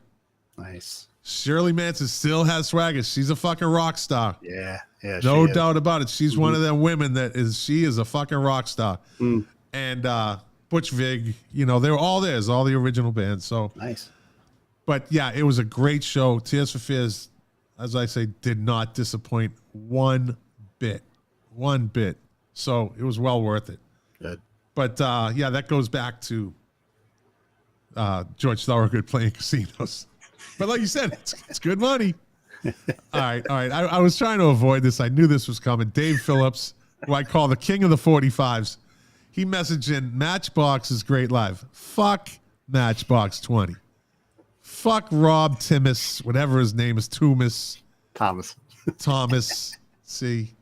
Nice. Shirley Manson still has swagger. She's a fucking rock star. Yeah. Yeah. No doubt about it. She's one of them women she is a fucking rock star. Mm. And Butch Vig, you know, they were all there. All the original bands. So nice. But yeah, it was a great show. Tears for Fears, as I say, did not disappoint one bit. So it was well worth it. Good. But yeah, that goes back to George Thorogood playing casinos. But like you said, it's good money. All right. I was trying to avoid this. I knew this was coming. Dave Phillips, who I call the king of the 45s, he messaged in, Matchbox is great live. Fuck Matchbox 20. Fuck Rob Timmis, whatever his name is, Thomas. See,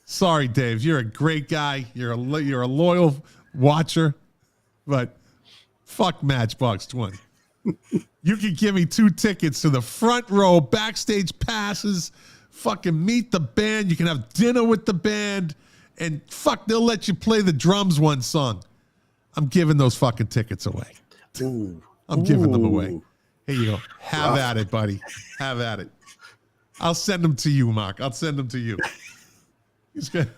sorry, Dave. You're a great guy. You're a loyal watcher, but fuck Matchbox 20. You could give me 2 tickets to the front row, backstage passes, fucking meet the band. You can have dinner with the band, and fuck, they'll let you play the drums one song. I'm giving those fucking tickets away. Ooh. I'm giving them away. Here you go. Have at it, buddy. Have at it. I'll send them to you, Mark. I'll send them to you. He's good.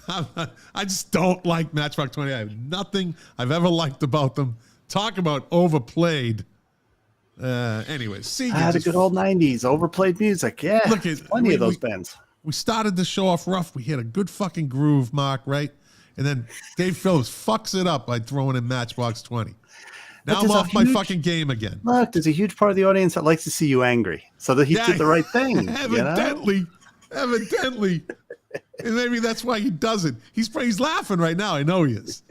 I just don't like Matchbox 20. I have nothing I've ever liked about them. Talk about overplayed. Anyways, see, the good old 90s overplayed music. Yeah, look at plenty of those bands. We started the show off rough. We hit a good fucking groove, Mark, right? And then Dave Phillips fucks it up by throwing in Matchbox 20. Now I'm off my fucking game again. Look, there's a huge part of the audience that likes to see you angry, so that he did the right thing. Evidently. And maybe that's why he does it. He's laughing right now. I know he is.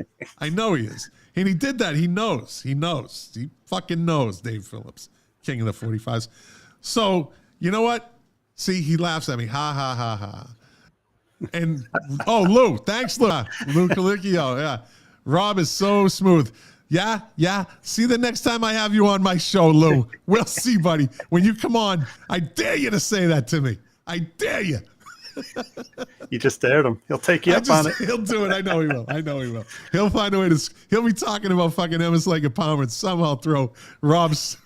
And he did that. He knows. He fucking knows, Dave Phillips, king of the 45s. So, you know what? See, he laughs at me. Ha, ha, ha, ha. And, Lou. Thanks, Lou. Lou Calicchio. Yeah. Rob is so smooth. Yeah. See the next time I have you on my show, Lou. We'll see, buddy. When you come on, I dare you to say that to me. I dare you. You just dared him. He'll take you up on it. He'll do it. I know he will. He'll find a way to. He'll be talking about fucking Emerson Lake and Palmer and somehow throw Rob's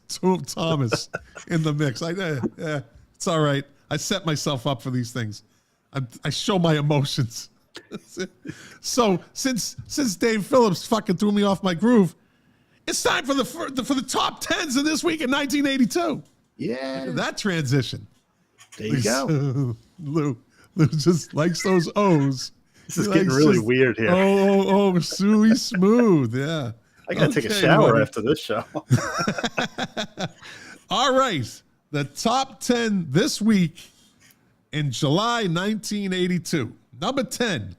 Thomas in the mix. It's all right. I set myself up for these things. I show my emotions. So since Dave Phillips fucking threw me off my groove, it's time for the top 10s of this week in 1982. Yeah, that transition. There you go. Lou just likes those O's. This is getting really weird here. Oh, Suey Smooth. Yeah. I got to take a shower after this show. All right. The top 10 this week in July 1982. Number 10.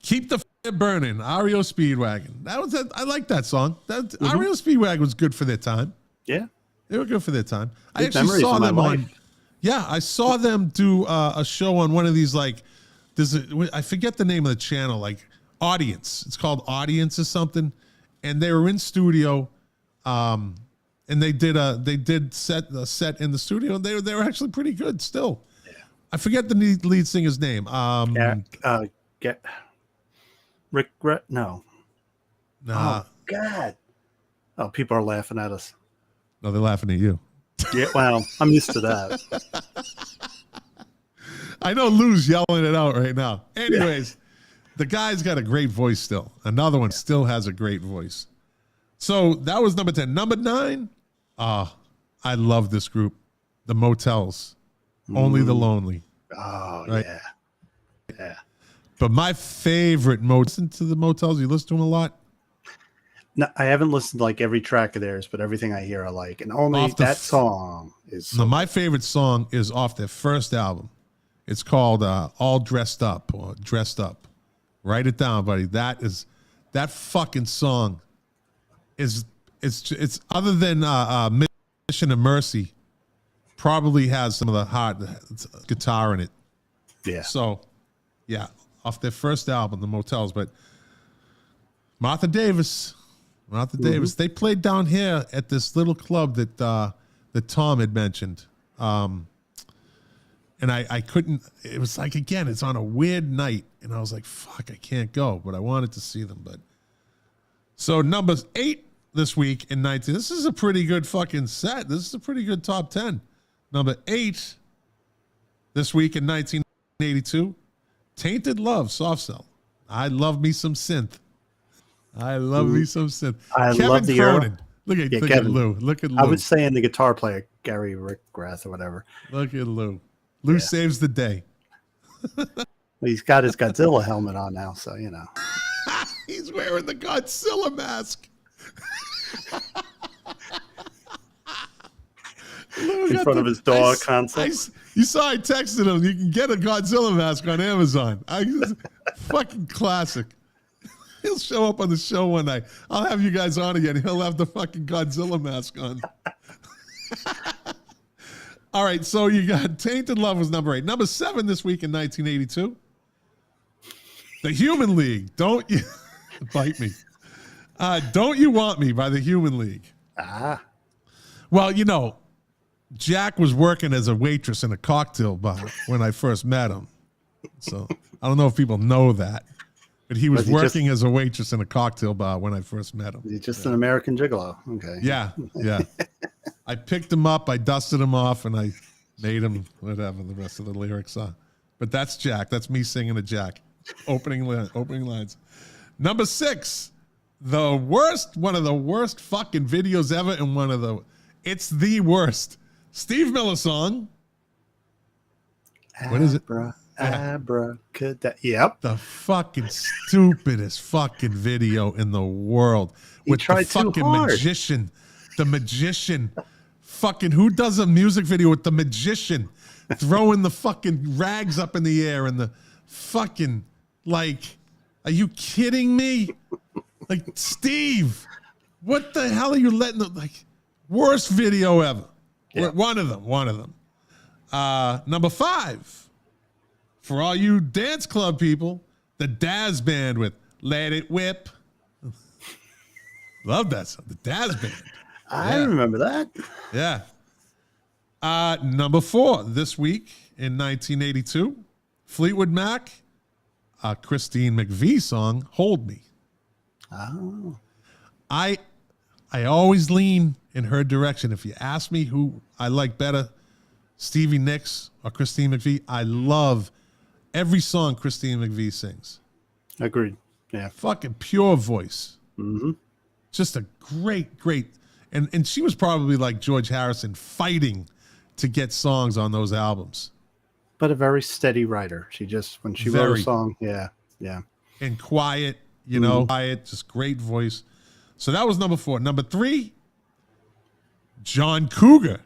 Keep the Fire Burning, REO Speedwagon. I like that song. REO Speedwagon was good for their time. Yeah. They were good for their time. I actually saw them on. Yeah, I saw them do a show on one of these, like, I forget the name of the channel, like Audience. It's called Audience or something. And they were in studio. and they did set in the studio, and they were actually pretty good still. Yeah. I forget the lead singer's name. No. Nah. Oh God. Oh, people are laughing at us. No, they're laughing at you. Yeah, well, I'm used to that. I know Lou's yelling it out right now. Anyways, the guy's got a great voice still. Another one still has a great voice. So that was number 10. Number 9, I love this group. The Motels. Only the Lonely. Oh, right? yeah. Yeah. But my favorite listen to the Motels. You listen to them a lot? No, I haven't listened to like every track of theirs, but everything I hear I like. And only that song is. No, my favorite song is off their first album. It's called All Dressed Up or Dressed Up. Write it down, buddy. That fucking song it's other than Mission of Mercy, probably has some of the hard guitar in it. Yeah. So, yeah, off their first album, The Motels. But Martha Davis, they played down here at this little club that Tom had mentioned. And I couldn't, it was like, again, it's on a weird night. And I was like, fuck, I can't go. But I wanted to see them. But so number 8 this week in 19. This is a pretty good fucking set. This is a pretty good top 10. Number 8 this week in 1982, Tainted Love, Soft Cell. I love me some synth. I love me some synth. Kevin love the Cronin. Look at Lou. Look at Lou. I was saying the guitar player, Gary Rickgrath or whatever. Look at Lou. Lou saves the day. Well, he's got his Godzilla helmet on now, so you know. He's wearing the Godzilla mask. In front of his dog console. You saw I texted him. You can get a Godzilla mask on Amazon. Fucking classic. He'll show up on the show one night. I'll have you guys on again. He'll have the fucking Godzilla mask on. All right, so you got Tainted Love was number 8. Number 7 this week in 1982. The Human League. Don't you bite me. Don't You Want Me by the Human League. Well, you know, Jack was working as a waitress in a cocktail bar when I first met him. So I don't know if people know that. But he was working as a waitress in a cocktail bar when I first met him. He's just an American gigolo. Okay. Yeah. I picked him up, I dusted him off, and I made him whatever the rest of the lyrics are. But that's Jack. That's me singing to Jack. Opening lines. Number 6, one of the worst fucking videos ever, and it's the worst. Steve Miller song. What is it? Abracadabra. Yep. The fucking stupidest fucking video in the world. With the fucking magician. The magician. Fucking who does a music video with the magician throwing the fucking rags up in the air and the fucking, like, are you kidding me? Like, Steve, what the hell are you letting worst video ever. Yeah. One of them. Number 5. For all you dance club people, the Daz Band with Let It Whip. Love that song, the Daz Band. I remember that. Yeah. Number 4 this week in 1982, Fleetwood Mac, Christine McVie song, Hold Me. Oh. I always lean in her direction. If you ask me who I like better, Stevie Nicks or Christine McVie, I love every song Christine McVie sings. Agreed. Yeah. Fucking pure voice. Mm-hmm. Just a great. And she was probably like George Harrison, fighting to get songs on those albums. But a very steady writer. She just, when she wrote a song, yeah. And quiet, quiet, just great voice. So that was number 4. Number 3, John Cougar,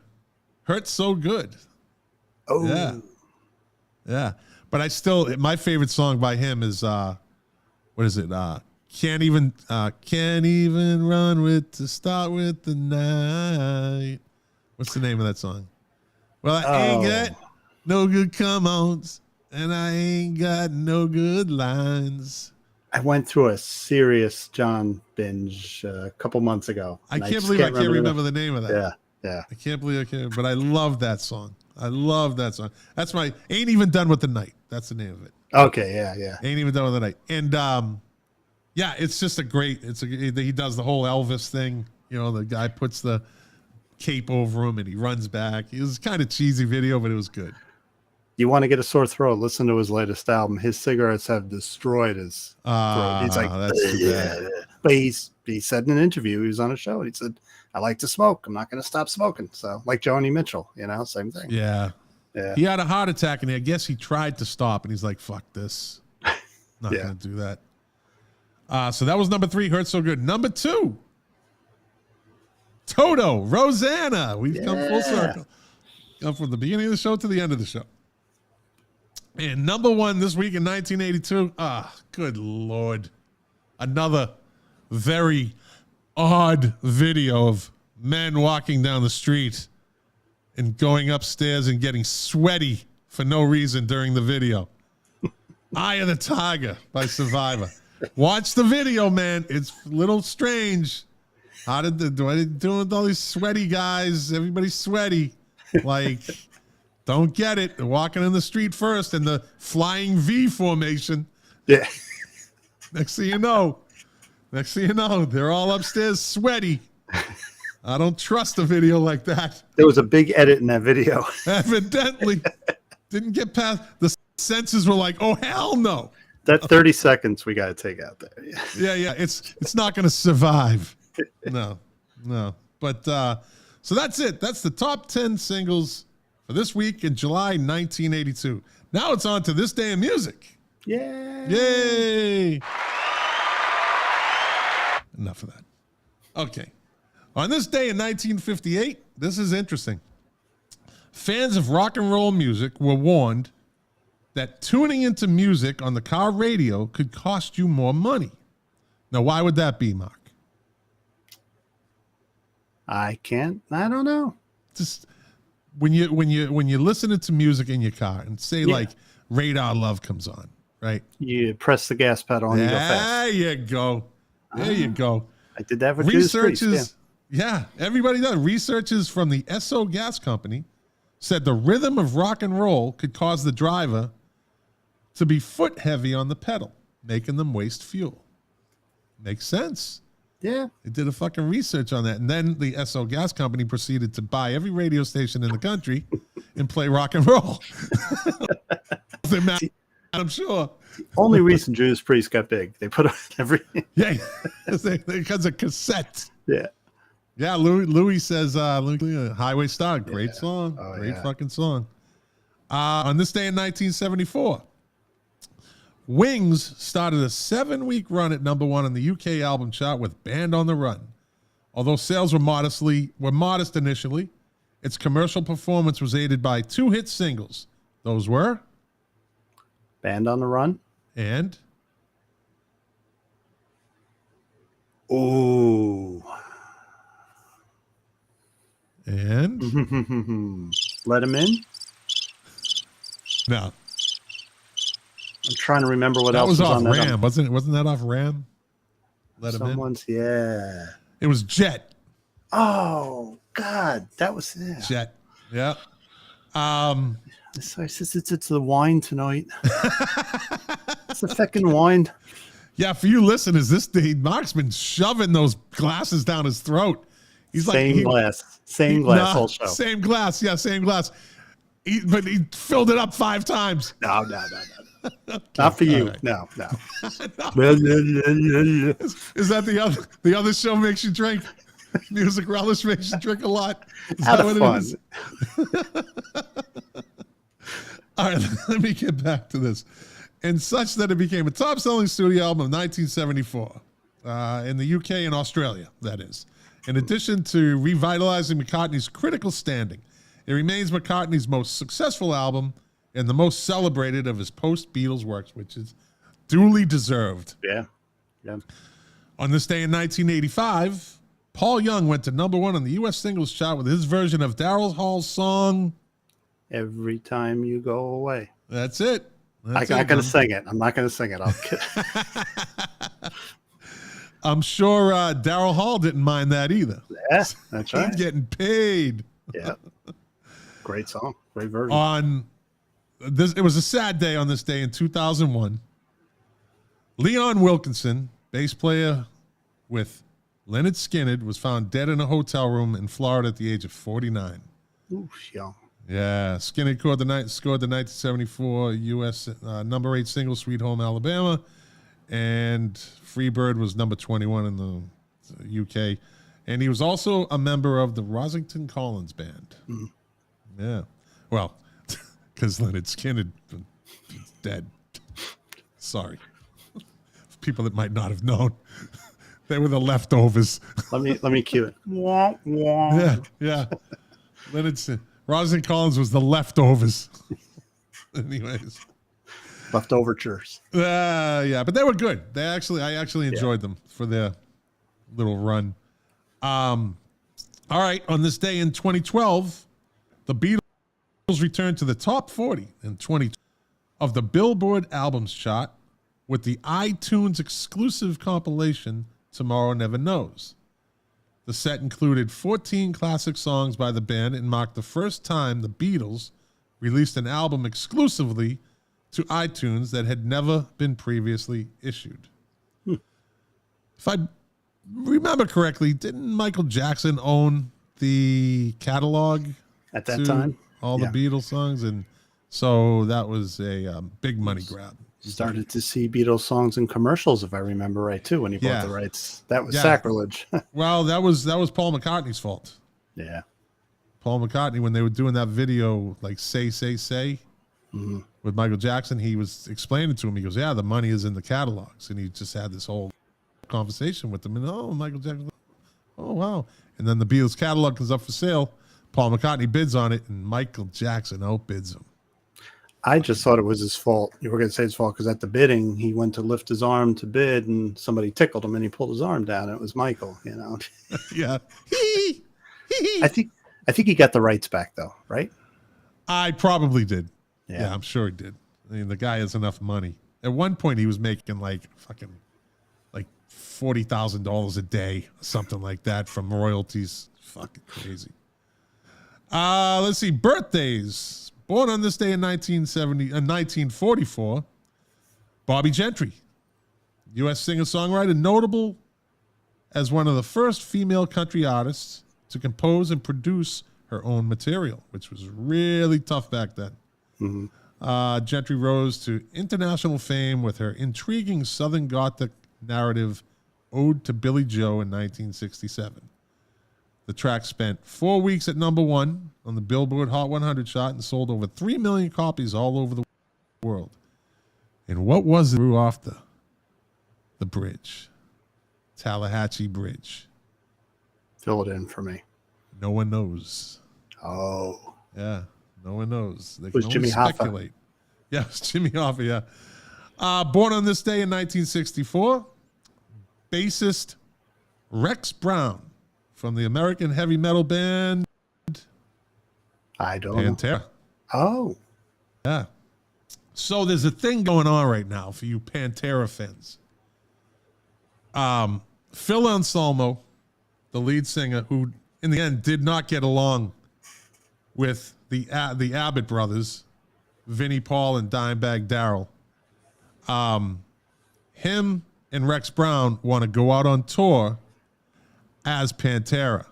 Hurt So Good. Oh. Yeah. But my favorite song by him is, what is it? Can't even run to start with the night. What's the name of that song? Well, I ain't got no good come-ons, and I ain't got no good lines. I went through a serious John binge a couple months ago. I can't believe I can't remember the name of that. Yeah, yeah. I can't believe I can't, but I love that song. I love that song. That's my Ain't Even Done With the Night. That's the name of it. Okay, yeah. Ain't Even Done With the Night. And yeah, it's just he does the whole Elvis thing. You know, the guy puts the cape over him and he runs back. It was kind of cheesy video, but it was good. You want to get a sore throat? Listen to his latest album. His cigarettes have destroyed his throat. He's like, that's too bad. But he said in an interview, he was on a show, and he said, I like to smoke. I'm not going to stop smoking. So like Joni Mitchell, same thing. Yeah. Yeah. He had a heart attack, and I guess he tried to stop, and he's like, fuck this. Not going to do that. So that was number 3, Hurt So Good. Number 2, Toto, Rosanna. We've come full circle. Come from the beginning of the show to the end of the show. And number 1 this week in 1982. Good Lord. Another very odd video of men walking down the street and going upstairs and getting sweaty for no reason during the video. Eye of the Tiger by Survivor. Watch the video, man. It's a little strange. How did what are they doing with all these sweaty guys? Everybody's sweaty. Like, don't get it. They're walking in the street first in the flying V formation. Yeah. Next thing you know, they're all upstairs sweaty. I don't trust a video like that. There was a big edit in that video. Evidently. Didn't get past. The senses were like, oh, hell no. That 30 seconds we got to take out there. Yeah. It's not going to survive. No. But so that's it. That's the top 10 singles for this week in July 1982. Now it's on to This Day in Music. Yay. Enough of that. Okay. On this day in 1958, this is interesting. Fans of rock and roll music were warned that tuning into music on the car radio could cost you more money. Now, why would that be, Mark? I don't know. Just when you're listening to music in your car and say like Radar Love comes on, right? You press the gas pedal and you go fast. There you go. I did that for Judas Priest. Yeah, everybody does. Researchers from the Esso Gas Company said the rhythm of rock and roll could cause the driver to be foot heavy on the pedal, making them waste fuel. Makes sense. Yeah. They did a fucking research on that. And then the Esso Gas Company proceeded to buy every radio station in the country and play rock and roll. I'm sure. Only reason Judas Priest got big. They put on every... Yeah, because of cassette. Yeah. Yeah, Louis says, Highway Star, great song. Great fucking song. On this day in 1974, Wings started a 7-week run at number 1 on the UK album chart with Band on the Run. Although sales were modest initially, its commercial performance was aided by 2 hit singles. Those were Band on the Run and Let Him In. No. I'm trying to remember what that else was off on that. Ram, wasn't it? Wasn't that off Ram? Yeah. It was Jet. Oh God, that was Jet. Yeah. Sorry, it's the wine tonight. It's the fucking wine. Yeah, for you listeners, Mark's been shoving those glasses down his throat. He's same glass whole show. Same glass, yeah, same glass. But he filled it up 5 times. No. Okay. Not for you. Right. No. Is that the other show makes you drink? Music Relish makes you drink a lot. Is Out of fun. All right, let me get back to this. And such that it became a top-selling studio album of 1974 in the UK and Australia, that is. In addition to revitalizing McCartney's critical standing, it remains McCartney's most successful album and the most celebrated of his post-Beatles works, which is duly deserved. Yeah. On this day in 1985, Paul Young went to number 1 on the U.S. singles chart with his version of Daryl Hall's song, Every Time You Go Away. That's it. I'm not going to sing it. I'm not going to sing it. I'm sure Daryl Hall didn't mind that either. Yeah, that's right. He's getting paid. Yeah. Great song. Great version. It was a sad day on this day in 2001. Leon Wilkinson, bass player with Lynyrd Skynyrd, was found dead in a hotel room in Florida at the age of 49. Ooh, young. Yeah, Skynyrd scored the 1974 U.S. Number 8 single "Sweet Home Alabama," and "Freebird" was number 21 in the UK. And he was also a member of the Rosington Collins Band. Mm. Yeah, well, because Lynyrd Skynyrd is dead. Sorry, people that might not have known, they were the leftovers. Let me cue it. Wah, wah. Yeah. Rosalind Collins was the leftovers. Anyways. Leftovertures. Yeah, but they were good. I actually enjoyed them for their little run. All right, on this day in 2012, the Beatles returned to the top 40 in 20 of the Billboard Albums chart with the iTunes exclusive compilation Tomorrow Never Knows. The set included 14 classic songs by the band and marked the first time the Beatles released an album exclusively to iTunes that had never been previously issued. If I remember correctly, didn't Michael Jackson own the catalog at that time? All the Beatles songs, and so that was a big money grab. Started to see Beatles songs in commercials, if I remember right, too, when he bought the rights. That was sacrilege. Well, that was Paul McCartney's fault. Yeah. Paul McCartney, when they were doing that video, like Say, mm-hmm. with Michael Jackson, he was explaining to him, he goes, yeah, the money is in the catalogs. And he just had this whole conversation with him. And, Michael Jackson, oh, wow. And then the Beatles catalog comes up for sale. Paul McCartney bids on it, and Michael Jackson outbids him. I just thought it was his fault. You were going to say his fault because at the bidding, he went to lift his arm to bid, and somebody tickled him, and he pulled his arm down. And it was Michael, Yeah. I think he got the rights back, though, right? I probably did. Yeah, I'm sure he did. I mean, the guy has enough money. At one point, he was making like $40,000 a day, something like that, from royalties. Fucking crazy. Let's see, birthdays. Born on this day in 1944, Bobby Gentry, U.S. singer-songwriter, notable as one of the first female country artists to compose and produce her own material, which was really tough back then. Mm-hmm. Gentry rose to international fame with her intriguing Southern Gothic narrative, Ode to Billy Joe, in 1967. The track spent 4 weeks at number 1 on the Billboard Hot 100 chart and sold over 3 million copies all over the world. And what was it threw off the bridge? Tallahatchie Bridge. Fill it in for me. No one knows. Oh. Yeah, no one knows. They it was can Jimmy only speculate. Hoffa. Yeah, it was Jimmy Hoffa, yeah. Born on this day in 1964, bassist Rex Brown from the American heavy metal band I don't Pantera. know. Oh. Yeah. So there's a thing going on right now for you Pantera fans. Phil Anselmo, the lead singer, who in the end did not get along with the Abbott brothers, Vinnie Paul and Dimebag Darrell. Him and Rex Brown want to go out on tour as Pantera.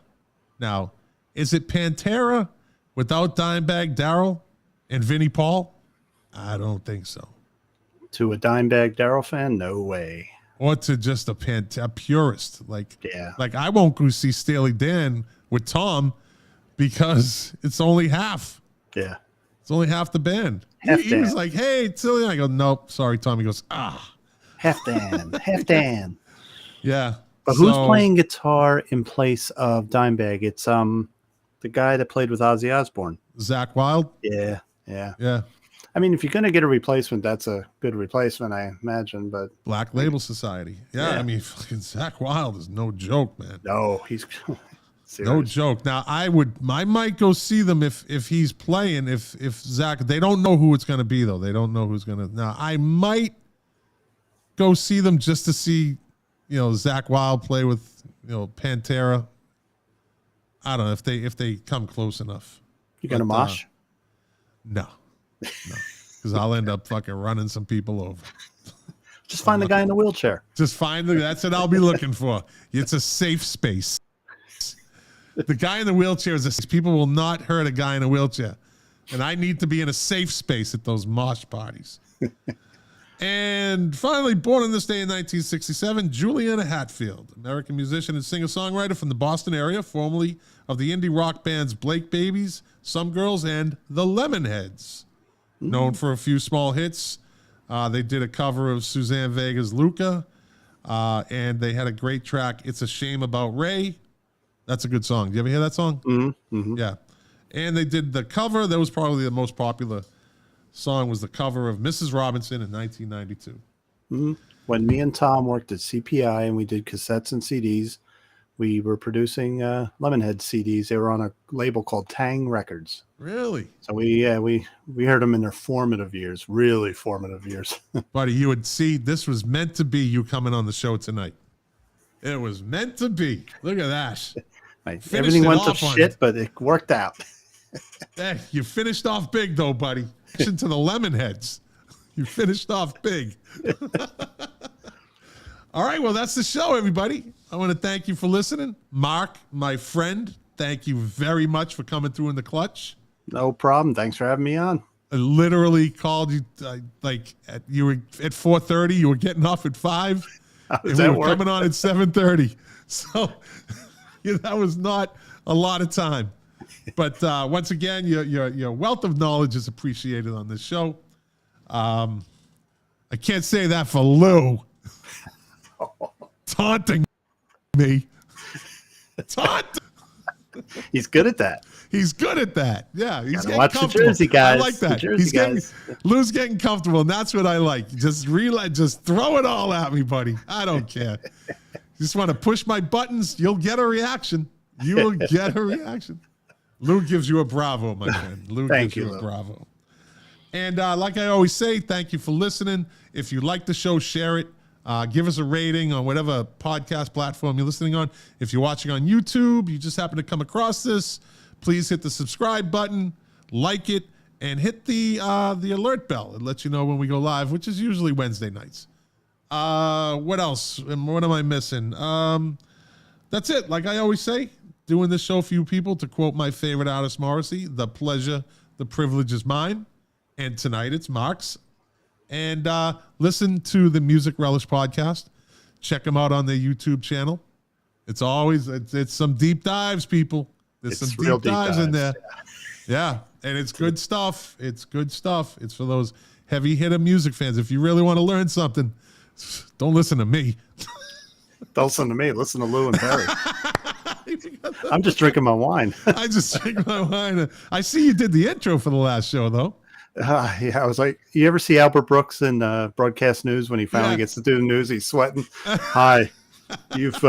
Now, is it Pantera without Dimebag Darrell and Vinnie Paul? I don't think so. To a Dimebag Darrell fan? No way. Or to just a purist. Like I won't go see Steely Dan with Tom because it's only half. Yeah. It's only half the band. He was like, hey, Steely Dan. I go, nope, sorry, Tom. He goes, Half Dan. Half Dan. Yeah. But who's playing guitar in place of Dimebag? It's the guy that played with Ozzy Osbourne. Zach Wilde? Yeah. I mean, if you're going to get a replacement, that's a good replacement, I imagine. But Black Label Society. Yeah. I mean, fucking Zach Wilde is no joke, man. No, he's No joke. Now I might go see them if he's playing. If Zach, they don't know who it's going to be though. They don't know who's going to. Now I might go see them just to see, Zach Wild play with, Pantera. I don't know if they come close enough. You gonna mosh? No, because I'll end up fucking running some people over. Just find the guy in the wheelchair. That's what I'll be looking for. It's a safe space. The guy in the wheelchair is a safe. People will not hurt a guy in a wheelchair. And I need to be in a safe space at those mosh parties. And finally, born on this day in 1967, Juliana Hatfield, American musician and singer-songwriter from the Boston area, formerly of the indie rock bands Blake Babies, Some Girls, and the Lemonheads. Known for a few small hits. They did a cover of Suzanne Vega's Luca, and they had a great track, It's a Shame About Ray. That's a good song. Do you ever hear that song? Mm-hmm. Yeah. And they did the cover. That was probably the most popular song, was the cover of Mrs. Robinson in 1992. Mm-hmm. When me and Tom worked at CPI and we did cassettes and CDs, we were producing Lemonhead CDs. They were on a label called Tang Records. Really? So we heard them in their formative years, really formative years. Buddy, you would see this was meant to be you coming on the show tonight. It was meant to be. Look at that. Everything went to shit, but it worked out. Hey, you finished off big, though, buddy. Listen to the Lemonheads. You finished off big. All right, well, that's the show, everybody. I want to thank you for listening. Mark, my friend, thank you very much for coming through in the clutch. No problem. Thanks for having me on. I literally called you you were at 4:30. You were getting off at 5. And we were coming on at 7:30. So that was not a lot of time. But once again, your wealth of knowledge is appreciated on this show. I can't say that for Lou. Taunting me. He's good at that. He's good at that. Yeah, he's getting watch comfortable. The Jersey guys. I like that. Lou's getting comfortable, and that's what I like. Just throw it all at me, buddy. I don't care. Just want to push my buttons. You'll get a reaction. You will get a reaction. Lou gives you a bravo, my friend. Lou gives you a bravo. And like I always say, thank you for listening. If you like the show, share it. Give us a rating on whatever podcast platform you're listening on. If you're watching on YouTube, you just happen to come across this, please hit the subscribe button, like it, and hit the alert bell. It lets you know when we go live, which is usually Wednesday nights. What else? What am I missing? That's it. Like I always say, doing this show for you people, to quote my favorite artist, Morrissey, the pleasure, the privilege is mine. And tonight it's Mark's. And listen to the Music Relish podcast. Check them out on their YouTube channel. It's some deep dives, people. There's some deep dives in there. Yeah. And it's good stuff. It's good stuff. It's for those heavy hitter music fans. If you really want to learn something, don't listen to me. Don't listen to me. Listen to Lou and Barry. I'm just drinking my wine. I just drink my wine. I see you did the intro for the last show, though. Yeah, I was like, you ever see Albert Brooks in Broadcast News when he finally gets to do the news? He's sweating. Hi, you've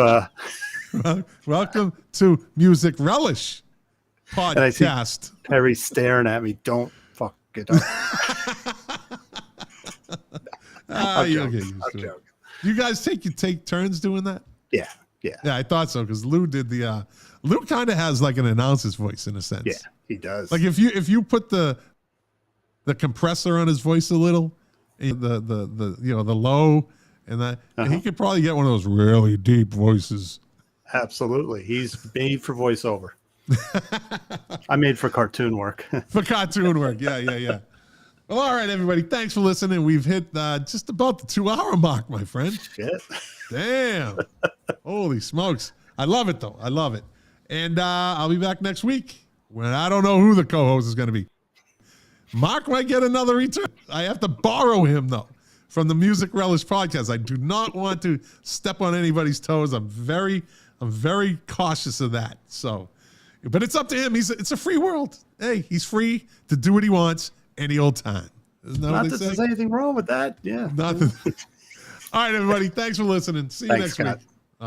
welcome to Music Relish podcast. And I see Perry staring at me. Don't fuck it up. You'll get used to it. You guys take turns doing that? Yeah. Yeah, I thought so, because Lou did the. Lou kind of has like an announcer's voice in a sense. Yeah, he does. Like if you put the compressor on his voice a little, the low, and that, and he could probably get one of those really deep voices. Absolutely, he's made for voiceover. I'm made for cartoon work. For cartoon work, yeah. Well, all right, everybody, thanks for listening. We've hit just about the 2-hour mark, my friend. Shit. Damn. Holy smokes. I love it, though. I love it. And I'll be back next week when I don't know who the co-host is going to be. Mark might get another return. I have to borrow him, though, from the Music Relish podcast. I do not want to step on anybody's toes. I'm very cautious of that. So, but it's up to him. It's a free world. Hey, he's free to do what he wants any old time. Not that there's anything wrong with that. Yeah. Nothing. All right, everybody. Thanks for listening. See you next week.